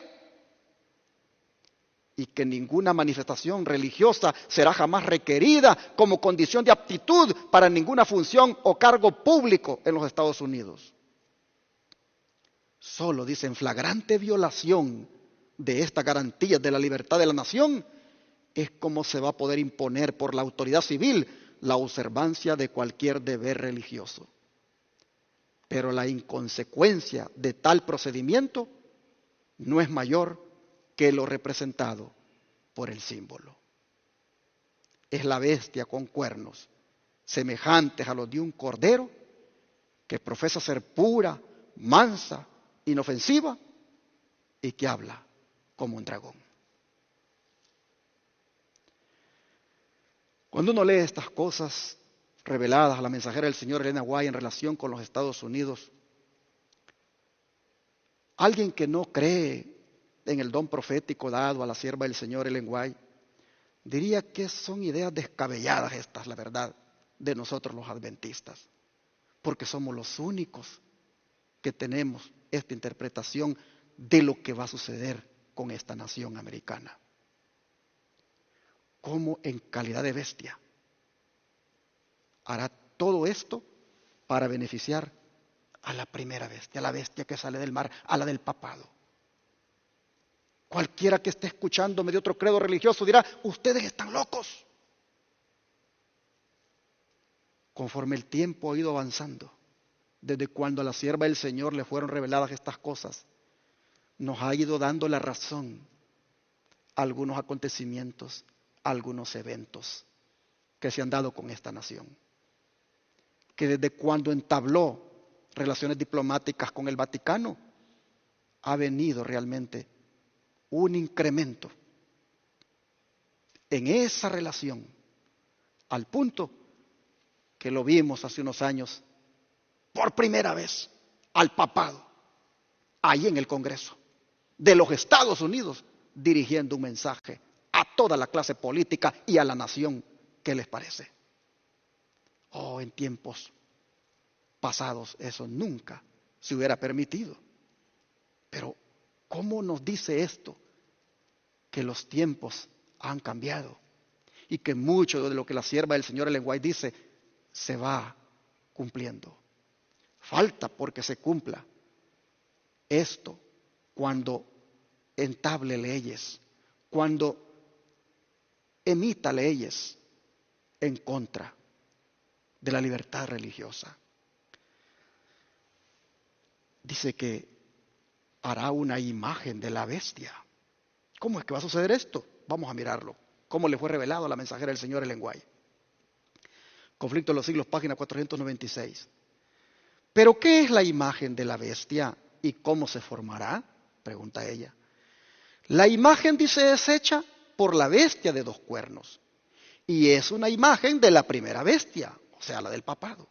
Y que ninguna manifestación religiosa será jamás requerida como condición de aptitud para ninguna función o cargo público en los Estados Unidos. Solo, dice, en flagrante violación de esta garantía de la libertad de la nación es como se va a poder imponer por la autoridad civil la observancia de cualquier deber religioso. Pero la inconsecuencia de tal procedimiento no es mayor que lo representado por el símbolo. Es la bestia con cuernos, semejantes a los de un cordero, que profesa ser pura, mansa, inofensiva y que habla como un dragón. Cuando uno lee estas cosas reveladas a la mensajera del Señor Elena White en relación con los Estados Unidos, alguien que no cree en el don profético dado a la sierva del Señor Ellen White, diría que son ideas descabelladas estas, la verdad, de nosotros los adventistas, porque somos los únicos que tenemos esta interpretación de lo que va a suceder con esta nación americana. ¿Cómo en calidad de bestia hará todo esto para beneficiar a la primera bestia, a la bestia que sale del mar, a la del papado? Cualquiera que esté escuchándome de otro credo religioso dirá, ustedes están locos. Conforme el tiempo ha ido avanzando, desde cuando a la sierva del Señor le fueron reveladas estas cosas, nos ha ido dando la razón a algunos acontecimientos, a algunos eventos que se han dado con esta nación. Que desde cuando entabló relaciones diplomáticas con el Vaticano, ha venido realmente un incremento en esa relación, al punto que lo vimos hace unos años, por primera vez, al papado, ahí en el Congreso de los Estados Unidos, dirigiendo un mensaje a toda la clase política y a la nación. ¿Qué les parece? Oh, en tiempos pasados eso nunca se hubiera permitido. Pero, ¿cómo nos dice esto? Que los tiempos han cambiado y que mucho de lo que la sierva del Señor Ellen White dice se va cumpliendo. Falta porque se cumpla esto cuando entable leyes, cuando emita leyes en contra de la libertad religiosa. Dice que hará una imagen de la bestia. ¿Cómo es que va a suceder esto? Vamos a mirarlo. ¿Cómo le fue revelado a la mensajera del Señor Ellen White? Conflicto de los Siglos, página 496. ¿Pero qué es la imagen de la bestia y cómo se formará? Pregunta ella. La imagen, dice, es hecha por la bestia de 2 cuernos. Y es una imagen de la primera bestia, o sea, la del papado.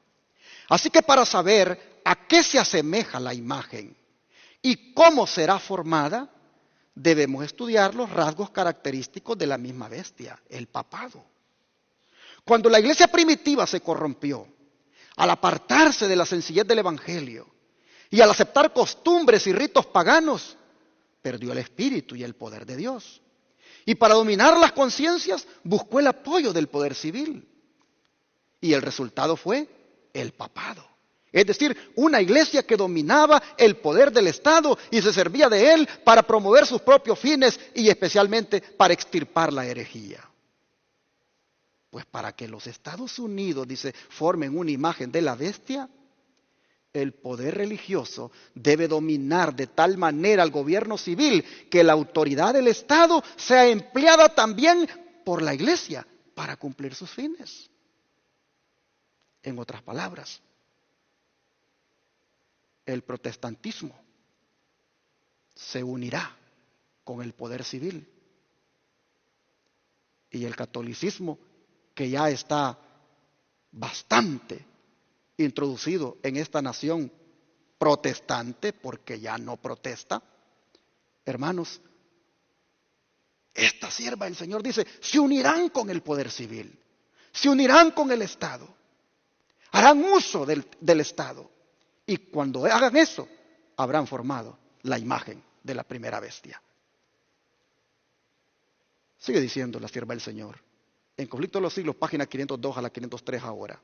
Así que para saber a qué se asemeja la imagen y cómo será formada, debemos estudiar los rasgos característicos de la misma bestia, el papado. Cuando la iglesia primitiva se corrompió, al apartarse de la sencillez del evangelio y al aceptar costumbres y ritos paganos, perdió el espíritu y el poder de Dios. Y para dominar las conciencias buscó el apoyo del poder civil. Y el resultado fue el papado. Es decir, una iglesia que dominaba el poder del Estado y se servía de él para promover sus propios fines y especialmente para extirpar la herejía. Pues para que los Estados Unidos, dice, formen una imagen de la bestia, el poder religioso debe dominar de tal manera al gobierno civil que la autoridad del Estado sea empleada también por la iglesia para cumplir sus fines. En otras palabras, el protestantismo se unirá con el poder civil y el catolicismo, que ya está bastante introducido en esta nación protestante, porque ya no protesta. Hermanos, esta sierva del Señor dice, se unirán con el poder civil, se unirán con el Estado, harán uso del Estado, y cuando hagan eso, habrán formado la imagen de la primera bestia. Sigue diciendo la sierva del Señor, en Conflicto de los Siglos, página 502 a la 503 ahora,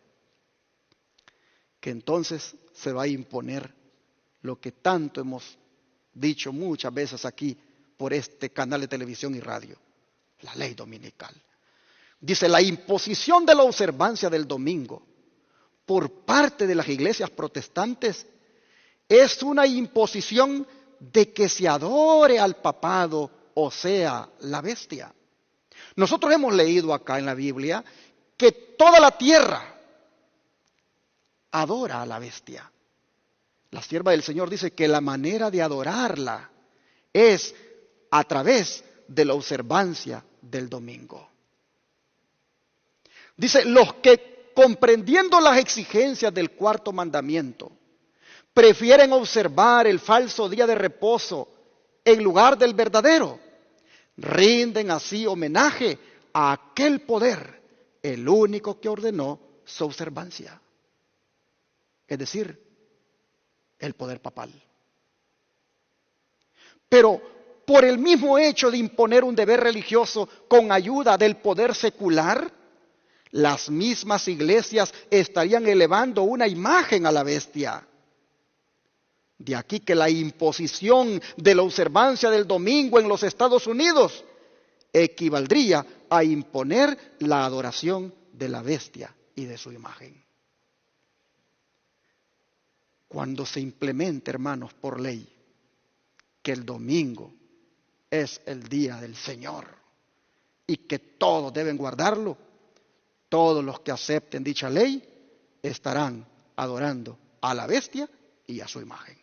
que entonces se va a imponer lo que tanto hemos dicho muchas veces aquí por este canal de televisión y radio, la ley dominical. Dice, la imposición de la observancia del domingo por parte de las iglesias protestantes es una imposición de que se adore al papado, o sea, la bestia. Nosotros hemos leído acá en la Biblia que toda la tierra adora a la bestia. La sierva del Señor dice que la manera de adorarla es a través de la observancia del domingo. Dice, los que comprendiendo las exigencias del cuarto mandamiento, prefieren observar el falso día de reposo en lugar del verdadero, rinden así homenaje a aquel poder, el único que ordenó su observancia. Es decir, el poder papal. Pero por el mismo hecho de imponer un deber religioso con ayuda del poder secular, las mismas iglesias estarían elevando una imagen a la bestia. De aquí que la imposición de la observancia del domingo en los Estados Unidos equivaldría a imponer la adoración de la bestia y de su imagen. Cuando se implemente, hermanos, por ley, que el domingo es el día del Señor y que todos deben guardarlo, todos los que acepten dicha ley estarán adorando a la bestia y a su imagen.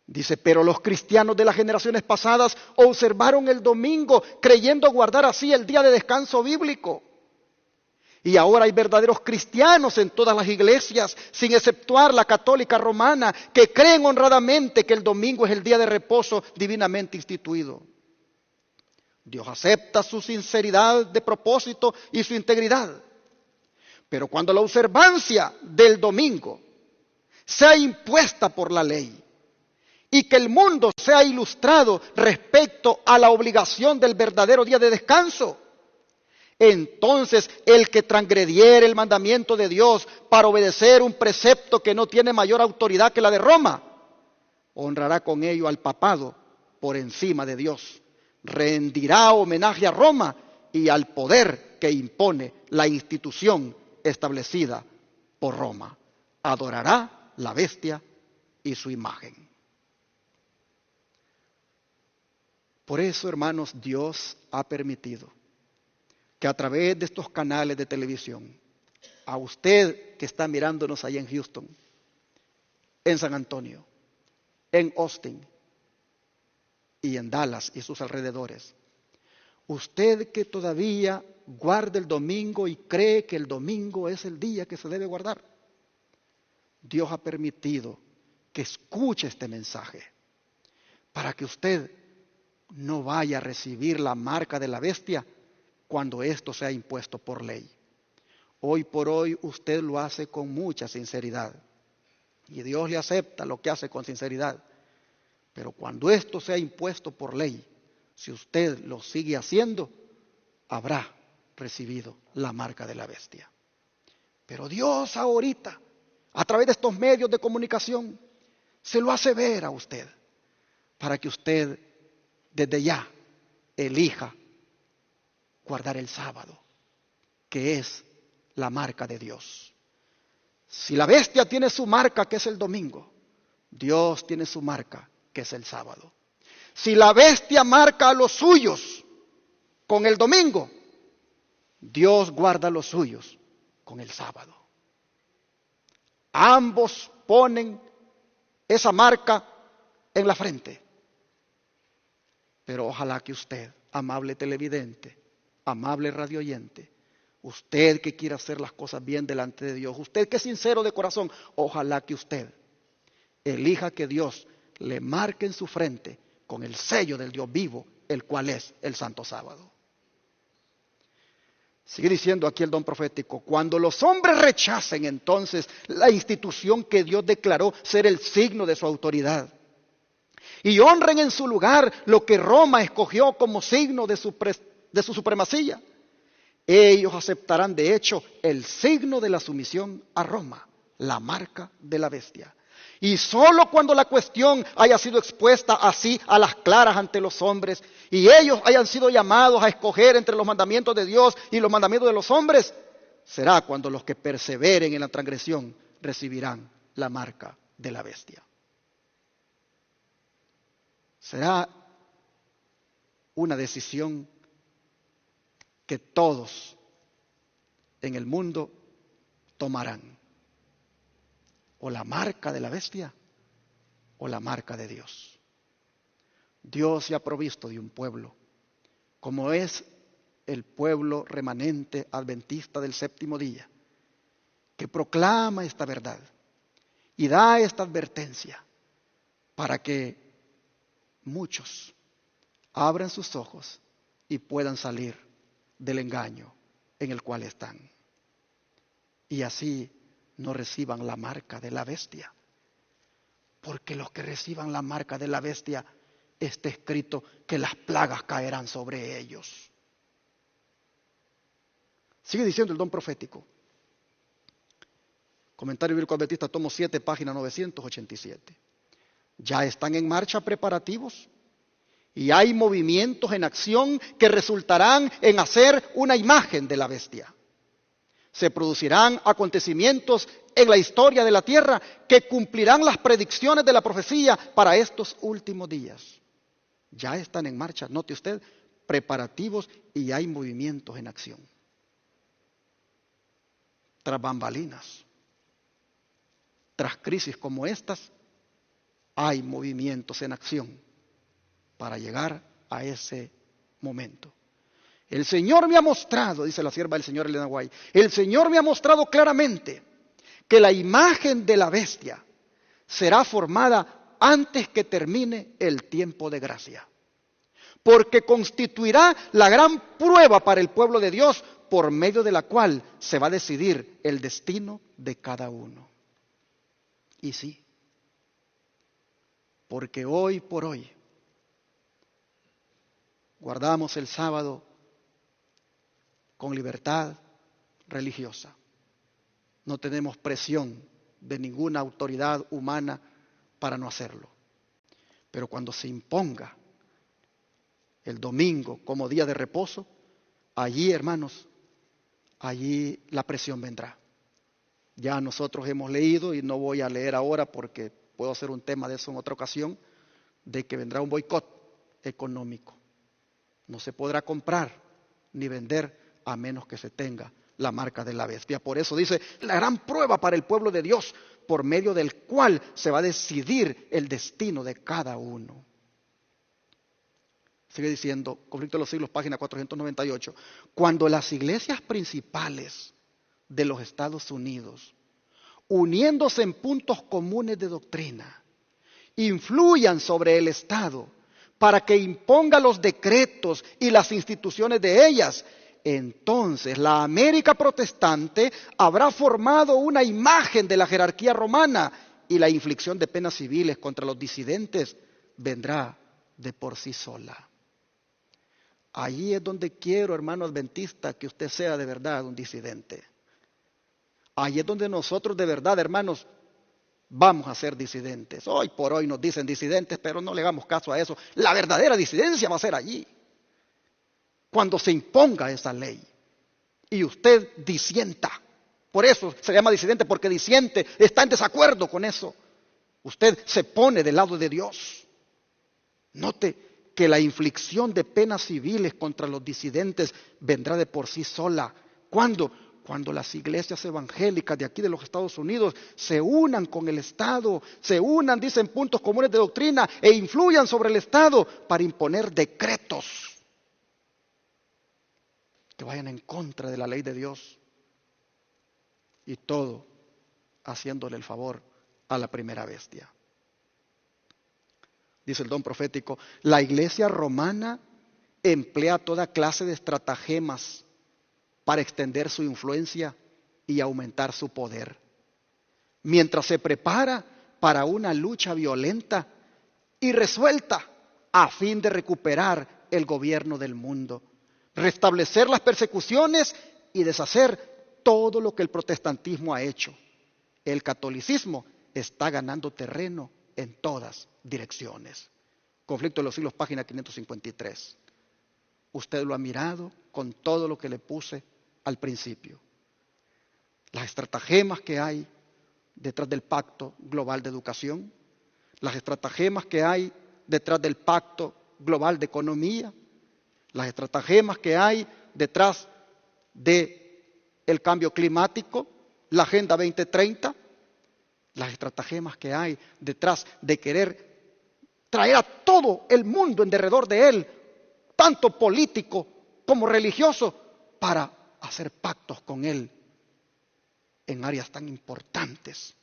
Dice, pero los cristianos de las generaciones pasadas observaron el domingo creyendo guardar así el día de descanso bíblico. Y ahora hay verdaderos cristianos en todas las iglesias, sin exceptuar la católica romana, que creen honradamente que el domingo es el día de reposo divinamente instituido. Dios acepta su sinceridad de propósito y su integridad. Pero cuando la observancia del domingo sea impuesta por la ley y que el mundo sea ilustrado respecto a la obligación del verdadero día de descanso, entonces el que transgrediere el mandamiento de Dios para obedecer un precepto que no tiene mayor autoridad que la de Roma, honrará con ello al papado por encima de Dios. Rendirá homenaje a Roma y al poder que impone la institución establecida por Roma. Adorará la bestia y su imagen. Por eso, hermanos, Dios ha permitido que a través de estos canales de televisión, a usted que está mirándonos allá en Houston, en San Antonio, en Austin y en Dallas y sus alrededores, usted que todavía guarda el domingo y cree que el domingo es el día que se debe guardar, Dios ha permitido que escuche este mensaje para que usted no vaya a recibir la marca de la bestia cuando esto sea impuesto por ley. Hoy por hoy usted lo hace con mucha sinceridad y Dios le acepta lo que hace con sinceridad. Pero cuando esto sea impuesto por ley, si usted lo sigue haciendo, habrá recibido la marca de la bestia. Pero Dios ahorita, a través de estos medios de comunicación, se lo hace ver a usted, para que usted desde ya elija guardar el sábado, que es la marca de Dios. Si la bestia tiene su marca, que es el domingo, Dios tiene su marca, que es el sábado. Si la bestia marca a los suyos con el domingo, Dios guarda a los suyos con el sábado. Ambos ponen esa marca en la frente. Pero ojalá que usted, amable televidente, amable radioyente, usted que quiera hacer las cosas bien delante de Dios, usted que es sincero de corazón, ojalá que usted elija que Dios le marque en su frente con el sello del Dios vivo, el cual es el Santo Sábado. Sigue diciendo aquí el don profético, cuando los hombres rechacen entonces la institución que Dios declaró ser el signo de su autoridad, y honren en su lugar lo que Roma escogió como signo de su supremacía, ellos aceptarán de hecho el signo de la sumisión a Roma, la marca de la bestia. Y solo cuando la cuestión haya sido expuesta así a las claras ante los hombres y ellos hayan sido llamados a escoger entre los mandamientos de Dios y los mandamientos de los hombres, será cuando los que perseveren en la transgresión recibirán la marca de la bestia. Será una decisión que todos en el mundo tomarán. o la marca de la bestia o la marca de Dios. Dios se ha provisto de un pueblo, como es el pueblo remanente adventista del séptimo día, que proclama esta verdad y da esta advertencia para que muchos abran sus ojos y puedan salir del engaño en el cual están. Y así no reciban la marca de la bestia. Porque los que reciban la marca de la bestia, está escrito que las plagas caerán sobre ellos. Sigue diciendo el don profético. Comentario bíblico adventista, tomo 7, página 987. Ya están en marcha preparativos y hay movimientos en acción que resultarán en hacer una imagen de la bestia. Se producirán acontecimientos en la historia de la tierra que cumplirán las predicciones de la profecía para estos últimos días. Ya están en marcha, note usted, preparativos y hay movimientos en acción. Tras bambalinas, tras crisis como estas, hay movimientos en acción para llegar a ese momento. El Señor me ha mostrado, dice la sierva del Señor Elena White, el Señor me ha mostrado claramente que la imagen de la bestia será formada antes que termine el tiempo de gracia, porque constituirá la gran prueba para el pueblo de Dios, por medio de la cual se va a decidir el destino de cada uno. Y sí, porque hoy por hoy guardamos el sábado con libertad religiosa. No tenemos presión de ninguna autoridad humana para no hacerlo. Pero cuando se imponga el domingo como día de reposo, allí, hermanos, allí la presión vendrá. Ya nosotros hemos leído, y no voy a leer ahora porque puedo hacer un tema de eso en otra ocasión, de que vendrá un boicot económico. No se podrá comprar ni vender a menos que se tenga la marca de la bestia. Por eso dice, la gran prueba para el pueblo de Dios, por medio del cual se va a decidir el destino de cada uno. Sigue diciendo, Conflicto de los Siglos, página 498. Cuando las iglesias principales de los Estados Unidos, uniéndose en puntos comunes de doctrina, influyan sobre el Estado para que imponga los decretos y las instituciones de ellas, entonces la América protestante habrá formado una imagen de la jerarquía romana y la inflicción de penas civiles contra los disidentes vendrá de por sí sola. Allí es donde quiero, hermano adventista, que usted sea de verdad un disidente. Allí es donde nosotros de verdad, hermanos, vamos a ser disidentes. Hoy por hoy nos dicen disidentes, pero no le hagamos caso a eso. La verdadera disidencia va a ser allí, cuando se imponga esa ley y usted disienta. Por eso se llama disidente, porque disiente, está en desacuerdo con eso. Usted se pone del lado de Dios. Note que la inflicción de penas civiles contra los disidentes vendrá de por sí sola. ¿Cuándo? Cuando las iglesias evangélicas de aquí de los Estados Unidos se unan con el Estado, se unan, dicen, puntos comunes de doctrina e influyan sobre el Estado para imponer decretos que vayan en contra de la ley de Dios, y todo haciéndole el favor a la primera bestia. Dice el don profético, la iglesia romana emplea toda clase de estratagemas para extender su influencia y aumentar su poder, mientras se prepara para una lucha violenta y resuelta a fin de recuperar el gobierno del mundo, restablecer las persecuciones y deshacer todo lo que el protestantismo ha hecho. El catolicismo está ganando terreno en todas direcciones. Conflicto de los Siglos, página 553. Usted lo ha mirado con todo lo que le puse al principio. Las estratagemas que hay detrás del Pacto Global de Educación, las estratagemas que hay detrás del Pacto Global de Economía, las estratagemas que hay detrás del cambio climático, la Agenda 2030, las estratagemas que hay detrás de querer traer a todo el mundo en derredor de él, tanto político como religioso, para hacer pactos con él en áreas tan importantes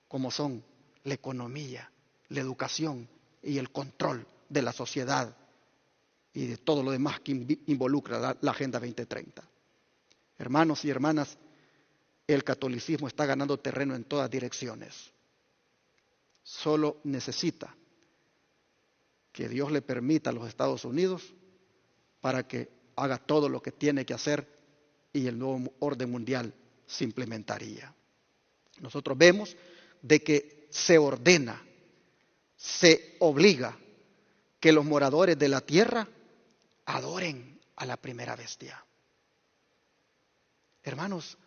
como son la economía, la educación y el control de la sociedad y de todo lo demás que involucra la Agenda 2030. Hermanos y hermanas, el catolicismo está ganando terreno en todas direcciones. Solo necesita que Dios le permita a los Estados Unidos para que haga todo lo que tiene que hacer y el nuevo orden mundial se implementaría. Nosotros vemos de que se ordena, se obliga que los moradores de la tierra adoren a la primera bestia. Hermanos,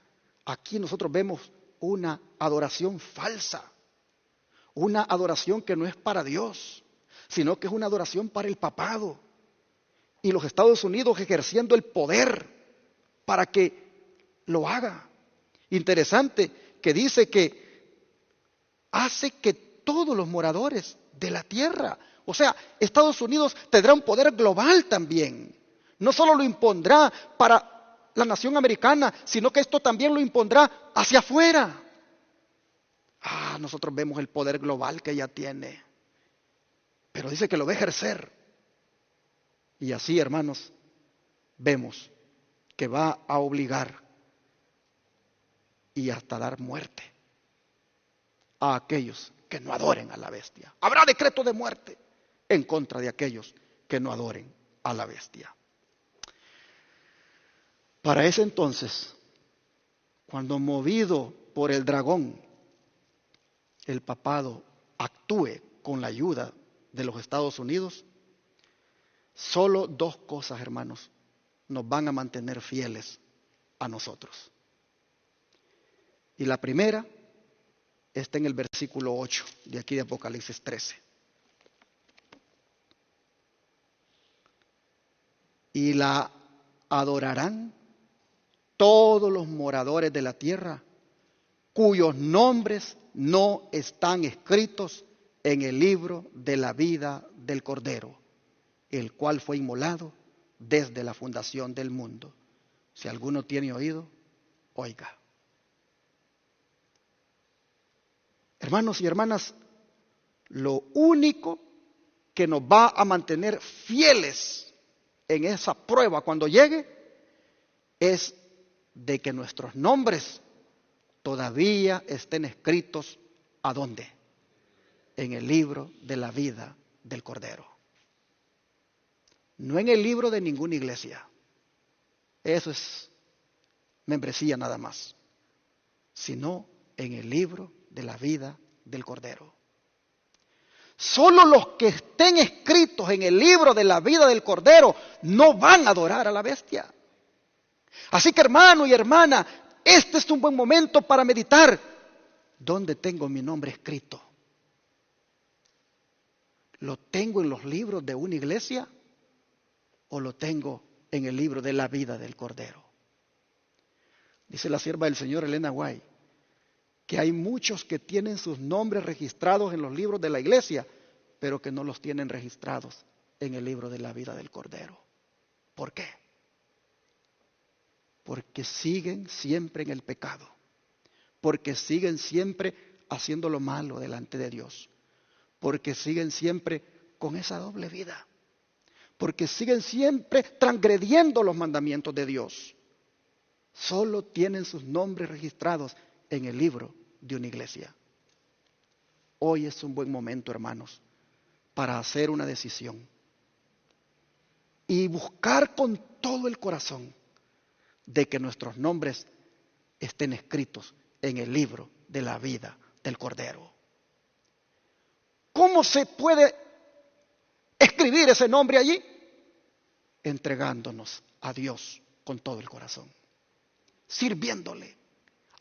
aquí nosotros vemos una adoración falsa, una adoración que no es para Dios, sino que es una adoración para el papado. Y los Estados Unidos ejerciendo el poder para que lo haga. Interesante que dice que hace que todos los moradores de la tierra, o sea, Estados Unidos tendrá un poder global también. No solo lo impondrá para la nación americana, sino que esto también lo impondrá hacia afuera. Nosotros vemos el poder global que ella tiene, pero dice que lo va a ejercer. Y así, hermanos, vemos que va a obligar y hasta dar muerte a aquellos que no adoren a la bestia. Habrá decreto de muerte en contra de aquellos que no adoren a la bestia. Para ese entonces, cuando movido por el dragón, el papado actúe con la ayuda de los Estados Unidos, solo dos cosas, hermanos, nos van a mantener fieles a nosotros. Y la primera está en el versículo 8 de aquí de Apocalipsis 13. Y la adorarán todos los moradores de la tierra, cuyos nombres no están escritos en el libro de la vida del Cordero, el cual fue inmolado desde la fundación del mundo. Si alguno tiene oído, oiga. Hermanos y hermanas, lo único que nos va a mantener fieles en esa prueba cuando llegue es de que nuestros nombres todavía estén escritos ¿a dónde? En el libro de la vida del Cordero. No en el libro de ninguna iglesia. Eso es membresía nada más. Sino en el libro de la vida del Cordero. Solo los que estén escritos en el libro de la vida del Cordero no van a adorar a la bestia. Así que, hermano y hermana, este es un buen momento para meditar. ¿Dónde tengo mi nombre escrito? ¿Lo tengo en los libros de una iglesia o lo tengo en el libro de la vida del Cordero? Dice la sierva del Señor Elena White que hay muchos que tienen sus nombres registrados en los libros de la iglesia, pero que no los tienen registrados en el libro de la vida del Cordero. ¿Por qué? Porque siguen siempre en el pecado, porque siguen siempre haciendo lo malo delante de Dios, porque siguen siempre con esa doble vida, porque siguen siempre transgrediendo los mandamientos de Dios. Solo tienen sus nombres registrados en el libro de una iglesia. Hoy es un buen momento, hermanos, para hacer una decisión y buscar con todo el corazón de que nuestros nombres estén escritos en el libro de la vida del Cordero. ¿Cómo se puede escribir ese nombre allí? Entregándonos a Dios con todo el corazón, sirviéndole,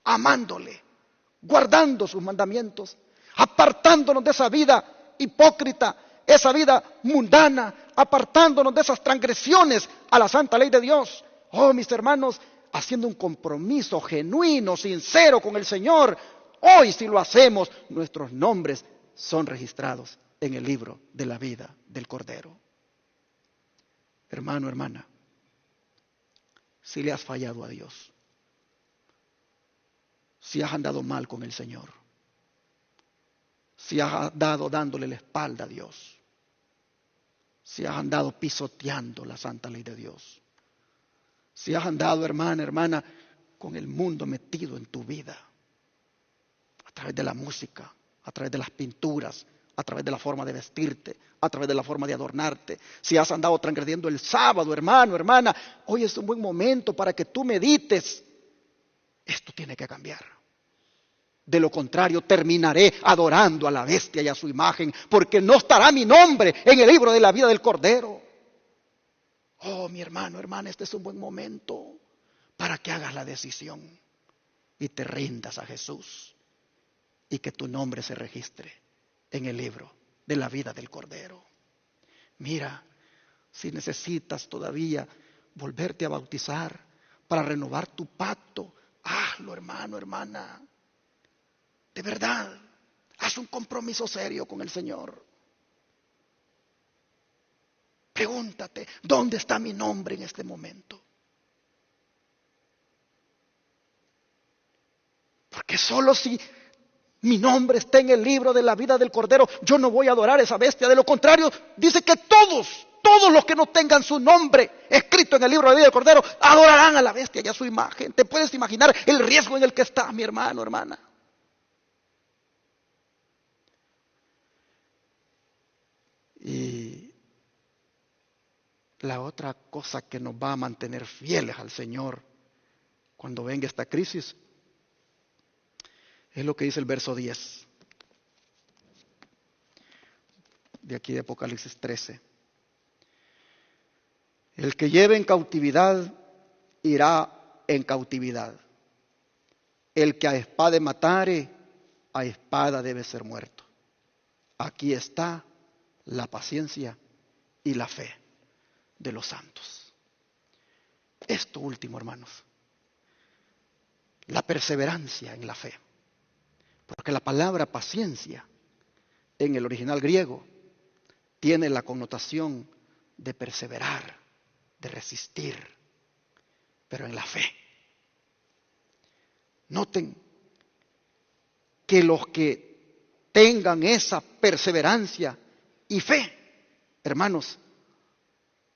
amándole, guardando sus mandamientos, apartándonos de esa vida hipócrita, esa vida mundana, apartándonos de esas transgresiones a la santa ley de Dios. Oh, mis hermanos, haciendo un compromiso genuino, sincero con el Señor, Hoy si lo hacemos, nuestros nombres son registrados en el libro de la vida del Cordero. Hermano, hermana, si le has fallado a Dios, si has andado mal con el Señor, si has andado dándole la espalda a Dios, si has andado pisoteando la santa ley de Dios, si has andado, hermana, con el mundo metido en tu vida, a través de la música, a través de las pinturas, a través de la forma de vestirte, a través de la forma de adornarte. Si has andado transgrediendo el sábado, hermano, hermana, hoy es un buen momento para que tú medites. Esto tiene que cambiar. De lo contrario, terminaré adorando a la bestia y a su imagen, porque no estará mi nombre en el libro de la vida del Cordero. Oh, mi hermano, hermana, este es un buen momento para que hagas la decisión y te rindas a Jesús y que tu nombre se registre en el libro de la vida del Cordero. Mira, si necesitas todavía volverte a bautizar para renovar tu pacto, hazlo, hermano, hermana. De verdad, haz un compromiso serio con el Señor. Pregúntate, ¿dónde está mi nombre en este momento? Porque solo si mi nombre está en el libro de la vida del Cordero, yo no voy a adorar a esa bestia. De lo contrario, dice que todos los que no tengan su nombre escrito en el libro de la vida del Cordero, adorarán a la bestia y a su imagen. ¿Te puedes imaginar el riesgo en el que está, mi hermano, hermana? Y la otra cosa que nos va a mantener fieles al Señor cuando venga esta crisis es lo que dice el verso 10 de aquí de Apocalipsis 13. El que lleve en cautividad irá en cautividad. El que a espada matare, a espada debe ser muerto. Aquí está la paciencia y la fe de los santos. Esto último, hermanos, la perseverancia en la fe. Porque la palabra paciencia en el original griego tiene la connotación de perseverar, de resistir, pero en la fe. Noten que los que tengan esa perseverancia y fe, hermanos,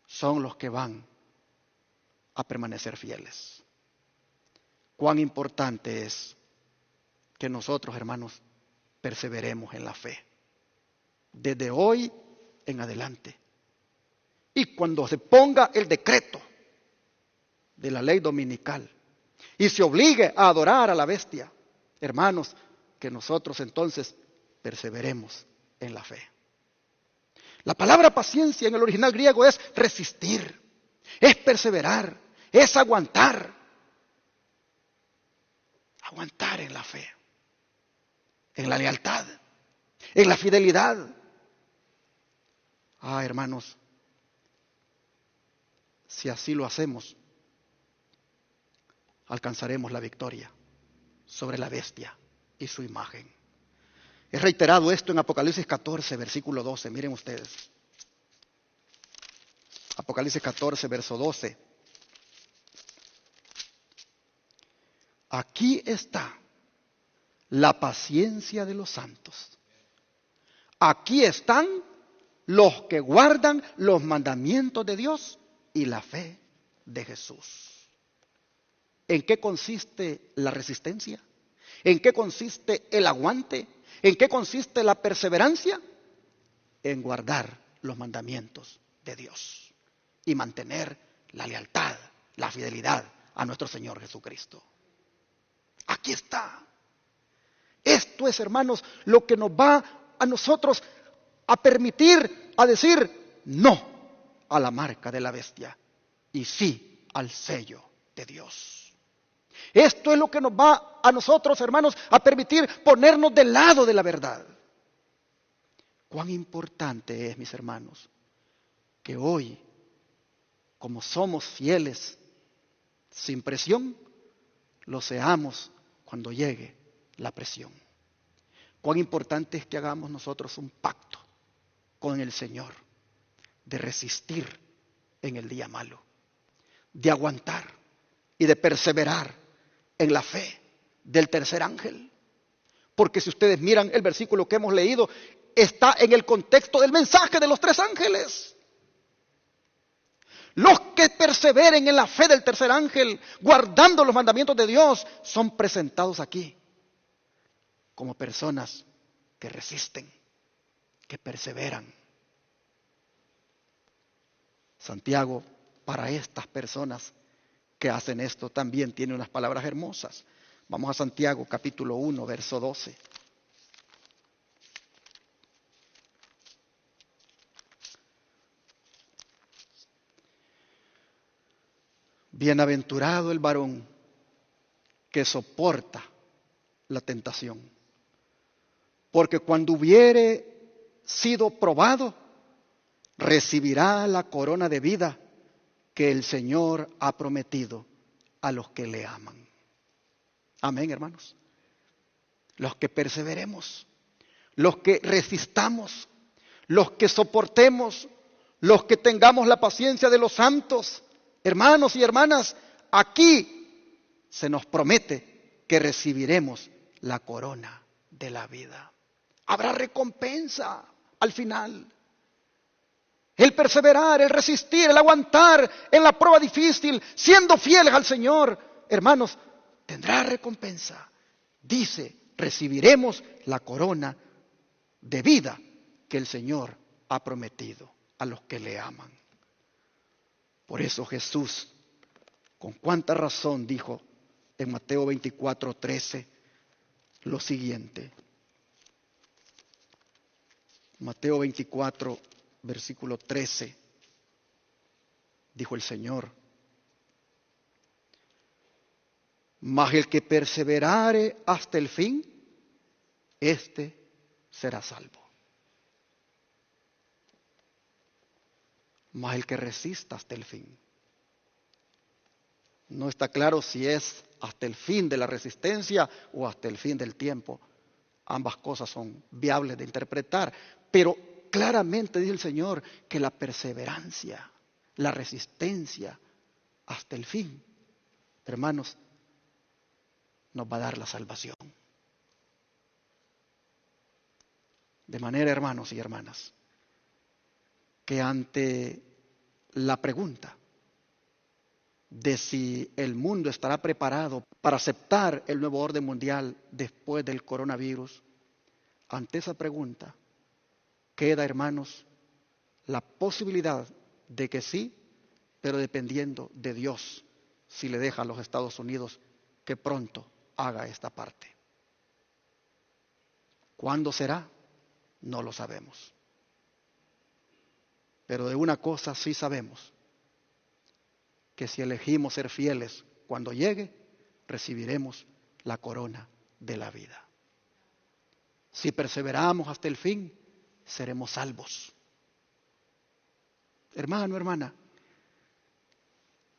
son los que van a permanecer fieles. Cuán importante es que nosotros, hermanos, perseveremos en la fe, desde hoy en adelante. Y cuando se ponga el decreto de la ley dominical y se obligue a adorar a la bestia, hermanos, que nosotros entonces perseveremos en la fe. La palabra paciencia en el original griego es resistir, es perseverar, es aguantar. Aguantar en la fe, en la lealtad, en la fidelidad. Hermanos, si así lo hacemos, alcanzaremos la victoria sobre la bestia y su imagen. Es reiterado esto en Apocalipsis 14, versículo 12. Miren ustedes. Apocalipsis 14, verso 12. Aquí está la paciencia de los santos. Aquí están los que guardan los mandamientos de Dios y la fe de Jesús. ¿En qué consiste la resistencia? ¿En qué consiste el aguante? ¿En qué consiste la perseverancia? En guardar los mandamientos de Dios y mantener la lealtad, la fidelidad a nuestro Señor Jesucristo. Aquí está. Esto es, hermanos, lo que nos va a nosotros a permitir, a decir no a la marca de la bestia y sí al sello de Dios. Esto es lo que nos va a nosotros, hermanos, a permitir ponernos del lado de la verdad. Cuán importante es, mis hermanos, que hoy, como somos fieles, sin presión, lo seamos cuando llegue la presión. Cuán importante es que hagamos nosotros un pacto con el Señor de resistir en el día malo, de aguantar y de perseverar en la fe del tercer ángel. Porque si ustedes miran el versículo que hemos leído, está en el contexto del mensaje de los tres ángeles. Los que perseveren en la fe del tercer ángel, guardando los mandamientos de Dios, son presentados aquí como personas que resisten, que perseveran. Santiago, para estas personas que hacen esto, también tiene unas palabras hermosas. Vamos a Santiago, capítulo 1, verso 12. Bienaventurado el varón que soporta la tentación, porque cuando hubiere sido probado, recibirá la corona de vida que el Señor ha prometido a los que le aman. Amén, hermanos. Los que perseveremos, los que resistamos, los que soportemos, los que tengamos la paciencia de los santos, hermanos y hermanas, aquí se nos promete que recibiremos la corona de la vida. Habrá recompensa al final. El perseverar, el resistir, el aguantar en la prueba difícil, siendo fieles al Señor, hermanos, tendrá recompensa. Dice, recibiremos la corona de vida que el Señor ha prometido a los que le aman. Por eso Jesús, con cuánta razón, dijo en Mateo 24:13 lo siguiente. Mateo 24, versículo 13, dijo el Señor: mas el que perseverare hasta el fin, éste será salvo. Mas el que resista hasta el fin. No está claro si es hasta el fin de la resistencia o hasta el fin del tiempo. Ambas cosas son viables de interpretar, pero claramente dice el Señor que la perseverancia, la resistencia hasta el fin, hermanos, nos va a dar la salvación. De manera, hermanos y hermanas, que ante la pregunta de si el mundo estará preparado para aceptar el nuevo orden mundial después del coronavirus, ante esa pregunta queda, hermanos, la posibilidad de que sí, pero dependiendo de Dios, si le deja a los Estados Unidos que pronto haga esta parte. ¿Cuándo será? No lo sabemos. Pero de una cosa sí sabemos, que si elegimos ser fieles cuando llegue, recibiremos la corona de la vida. Si perseveramos hasta el fin, seremos salvos. Hermano, hermana,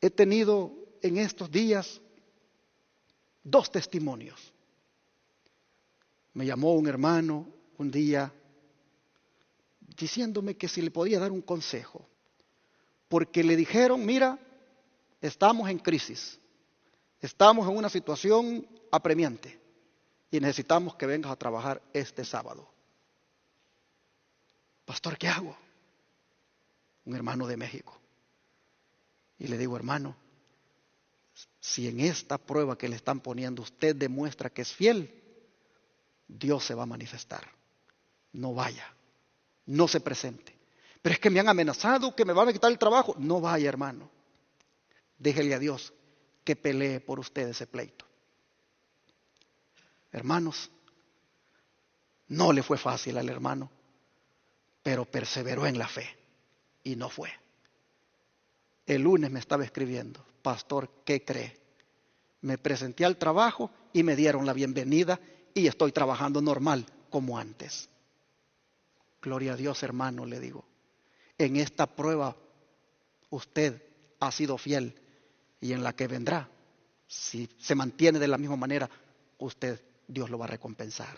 he tenido en estos días 2 testimonios. Me llamó un hermano un día diciéndome que si le podía dar un consejo, porque le dijeron: mira, estamos en crisis, estamos en una situación apremiante y necesitamos que vengas a trabajar este sábado. Pastor, ¿qué hago? Un hermano de México. Y le digo: hermano, si en esta prueba que le están poniendo usted demuestra que es fiel, Dios se va a manifestar. No vaya, no se presente. Pero es que me han amenazado que me van a quitar el trabajo. No vaya, hermano. Déjele a Dios que pelee por usted ese pleito. Hermanos, no le fue fácil al hermano, pero perseveró en la fe y no fue. El lunes me estaba escribiendo: pastor, ¿qué cree? Me presenté al trabajo y me dieron la bienvenida y estoy trabajando normal como antes. Gloria a Dios, hermano, le digo. En esta prueba usted ha sido fiel y en la que vendrá, si se mantiene de la misma manera, usted Dios lo va a recompensar.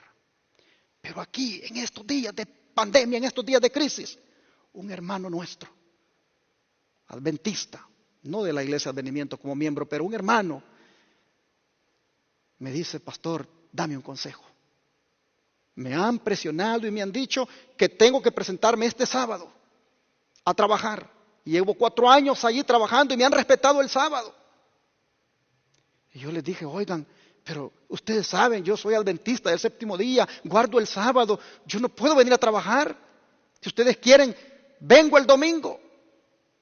Pero aquí, en estos días de pandemia, en estos días de crisis, un hermano nuestro, adventista, no de la Iglesia de Advenimiento como miembro, pero un hermano, me dice: pastor, dame un consejo. Me han presionado y me han dicho que tengo que presentarme este sábado a trabajar. Llevo 4 años allí trabajando y me han respetado el sábado. Y yo les dije: oigan, pero ustedes saben, yo soy adventista del 7º día, guardo el sábado, yo no puedo venir a trabajar. Si ustedes quieren, vengo el domingo.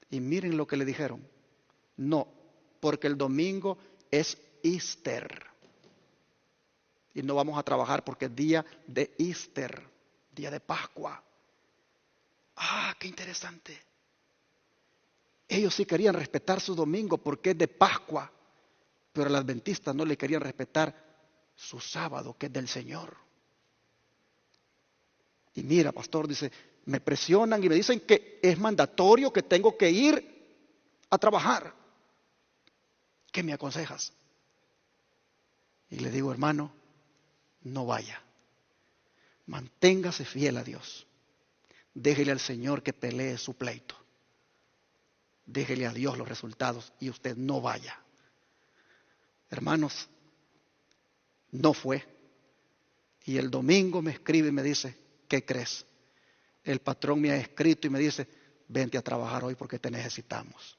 Y miren lo que le dijeron: no, porque el domingo es Easter. Y no vamos a trabajar porque es día de Easter, día de Pascua. ¡Ah, qué interesante! Ellos sí querían respetar su domingo porque es de Pascua, pero los adventistas no le querían respetar su sábado, que es del Señor. Y mira, pastor, dice, me presionan y me dicen que es mandatorio, que tengo que ir a trabajar. ¿Qué me aconsejas? Y le digo: hermano, no vaya. Manténgase fiel a Dios. Déjele al Señor que pelee su pleito. Déjele a Dios los resultados y usted no vaya. Hermanos, no fue. Y el domingo me escribe y me dice: ¿qué crees? El patrón me ha escrito y me dice: vente a trabajar hoy porque te necesitamos.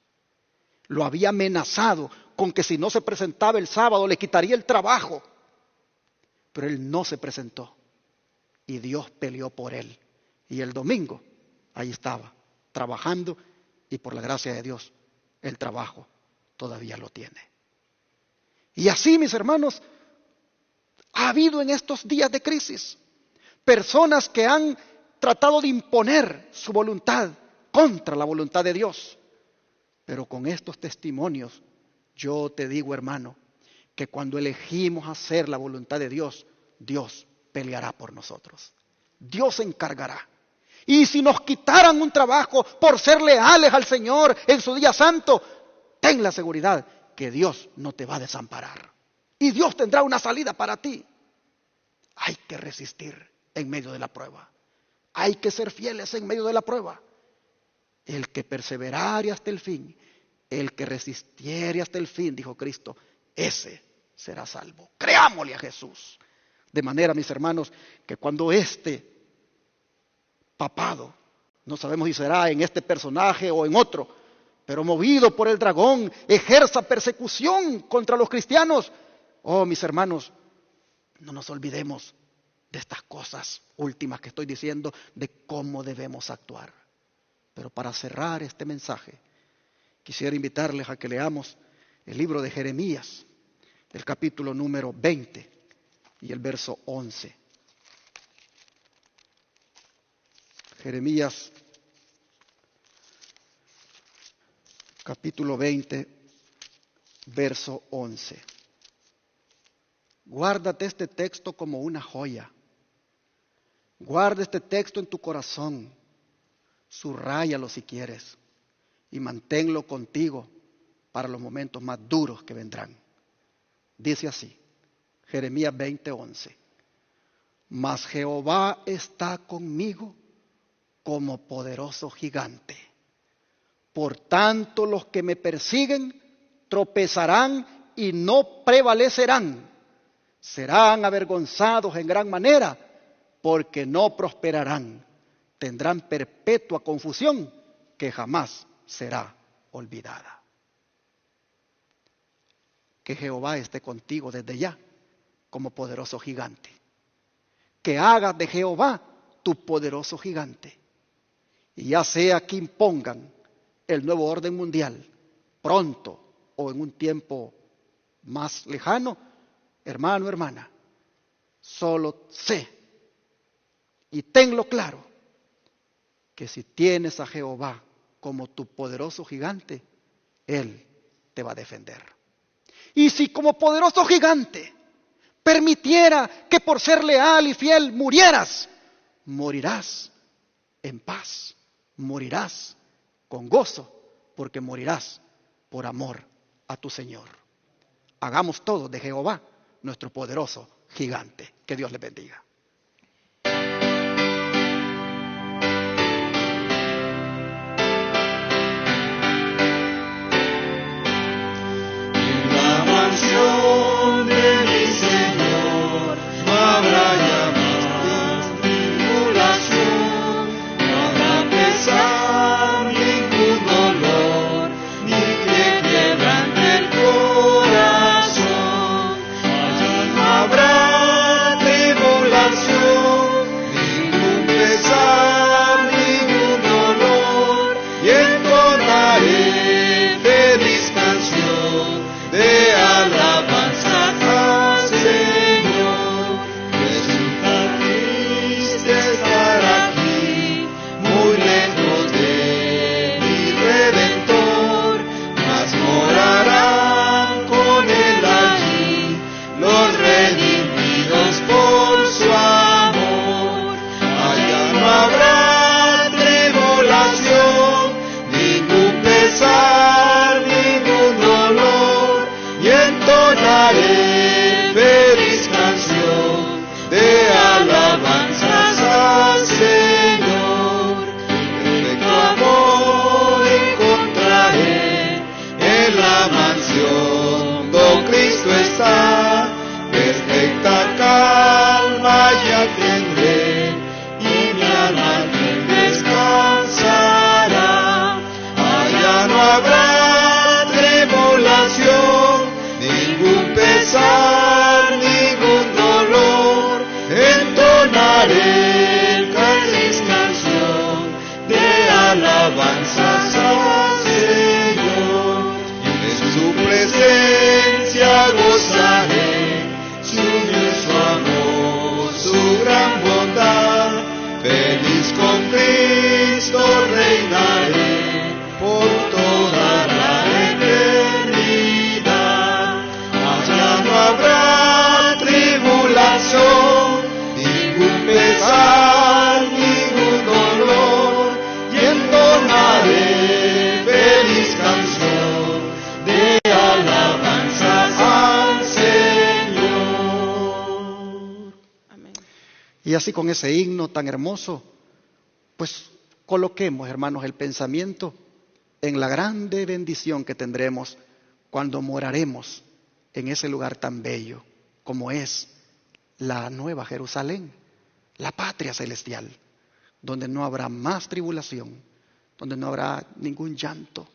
Lo había amenazado con que si no se presentaba el sábado le quitaría el trabajo. Pero él no se presentó y Dios peleó por él. Y el domingo ahí estaba, trabajando, y por la gracia de Dios el trabajo todavía lo tiene. Y así, mis hermanos, ha habido en estos días de crisis personas que han tratado de imponer su voluntad contra la voluntad de Dios. Pero con estos testimonios, yo te digo, hermano, que cuando elegimos hacer la voluntad de Dios, Dios peleará por nosotros. Dios se encargará. Y si nos quitaran un trabajo por ser leales al Señor en su día santo, ten la seguridad que Dios no te va a desamparar. Y Dios tendrá una salida para ti. Hay que resistir en medio de la prueba. Hay que ser fieles en medio de la prueba. El que perseverare hasta el fin, el que resistiere hasta el fin, dijo Cristo, ese será salvo. Creámosle a Jesús. De manera, mis hermanos, que cuando este papado, no sabemos si será en este personaje o en otro, pero movido por el dragón, ejerza persecución contra los cristianos, oh, mis hermanos, no nos olvidemos de estas cosas últimas que estoy diciendo, de cómo debemos actuar. Pero para cerrar este mensaje, quisiera invitarles a que leamos el libro de Jeremías, el capítulo número 20 y el verso 11. Jeremías, capítulo 20, verso 11. Guárdate este texto como una joya. Guarda este texto en tu corazón. Subrayalo si quieres y manténlo contigo para los momentos más duros que vendrán. Dice así, Jeremías 20:11. Mas Jehová está conmigo como poderoso gigante. Por tanto, los que me persiguen tropezarán y no prevalecerán. Serán avergonzados en gran manera, porque no prosperarán. Tendrán perpetua confusión que jamás será olvidada. Que Jehová esté contigo desde ya como poderoso gigante. Que hagas de Jehová tu poderoso gigante. Y ya sea que impongan el nuevo orden mundial pronto o en un tiempo más lejano, hermano, hermana, solo sé y tenlo claro que si tienes a Jehová como tu poderoso gigante, Él te va a defender. Y si como poderoso gigante permitiera que por ser leal y fiel murieras, morirás en paz, morirás con gozo, porque morirás por amor a tu Señor. Hagamos todo de Jehová nuestro poderoso gigante. Que Dios les bendiga.
La mansión de mi Señor no habrá ya más tribulación, no habrá pesar, ningún dolor, ni que quebrante el corazón. Allá no habrá tribulación, ningún pesar, ningún dolor, y entonaré feliz canción de alabanza al Señor. Resulta triste estar aquí, muy lejos de mi Redentor, mas morarán con Él allí los redimidos por su amor. Allá no habrá tribulación, ningún pesar, ningún dolor, y entonaré feliz canción de alabanzas al Señor. Perfecto amor encontraré en la mansión donde Cristo está, perfecta calma ya tendré y mi alma descansará. Allá no habrá tribulación, ningún pesar, ningún dolor, entonaré feliz canción de alabanzas al Señor. En su presencia gozaré su inmenso amor, su gran bondad, feliz con Cristo reinaré por toda la eternidad. Allá no habrá tribulación, ningún pesar, ningún dolor, y entonaré feliz canción de alabanzas al Señor.
Y así con ese himno tan hermoso, pues coloquemos, hermanos, el pensamiento en la grande bendición que tendremos cuando moraremos en ese lugar tan bello como es la Nueva Jerusalén, la patria celestial, donde no habrá más tribulación, donde no habrá ningún llanto,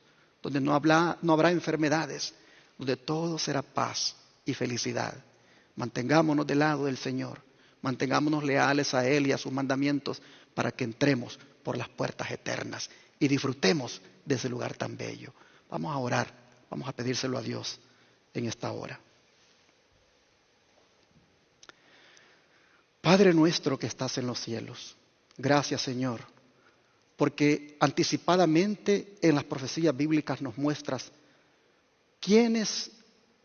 donde no habrá enfermedades, donde todo será paz y felicidad. Mantengámonos del lado del Señor, mantengámonos leales a Él y a sus mandamientos para que entremos por las puertas eternas y disfrutemos de ese lugar tan bello. Vamos a orar, vamos a pedírselo a Dios en esta hora. Padre nuestro que estás en los cielos, gracias Señor, porque anticipadamente en las profecías bíblicas nos muestras quiénes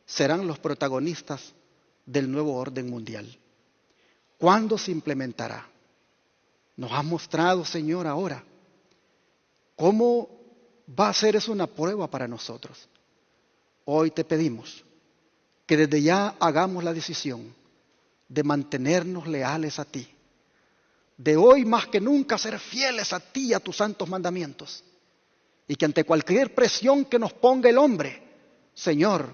serán los protagonistas del nuevo orden mundial. ¿Cuándo se implementará? Nos has mostrado, Señor, ahora cómo va a ser eso una prueba para nosotros. Hoy te pedimos que desde ya hagamos la decisión de mantenernos leales a ti, de hoy más que nunca ser fieles a ti y a tus santos mandamientos, y que ante cualquier presión que nos ponga el hombre, Señor,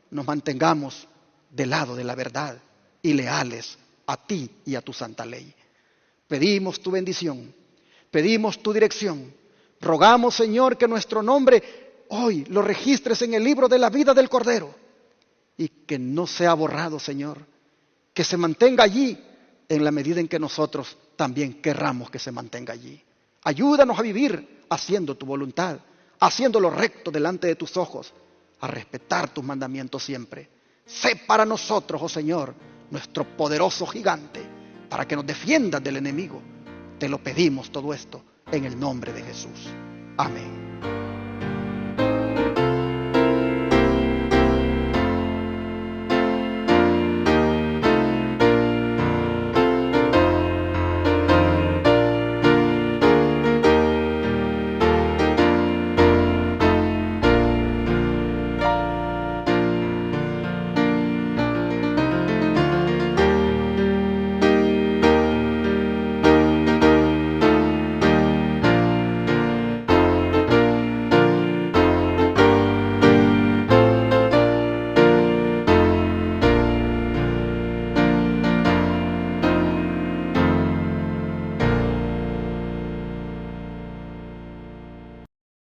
nos mantengamos del lado de la verdad y leales a ti y a tu santa ley. Pedimos tu bendición, pedimos tu dirección, rogamos, Señor, que nuestro nombre hoy lo registres en el libro de la vida del Cordero y que no sea borrado, Señor, que se mantenga allí en la medida en que nosotros también querramos que se mantenga allí. Ayúdanos a vivir haciendo tu voluntad, haciendo lo recto delante de tus ojos, a respetar tus mandamientos siempre. Sé para nosotros, oh Señor, nuestro poderoso gigante, para que nos defiendas del enemigo. Te lo pedimos todo esto en el nombre de Jesús. Amén.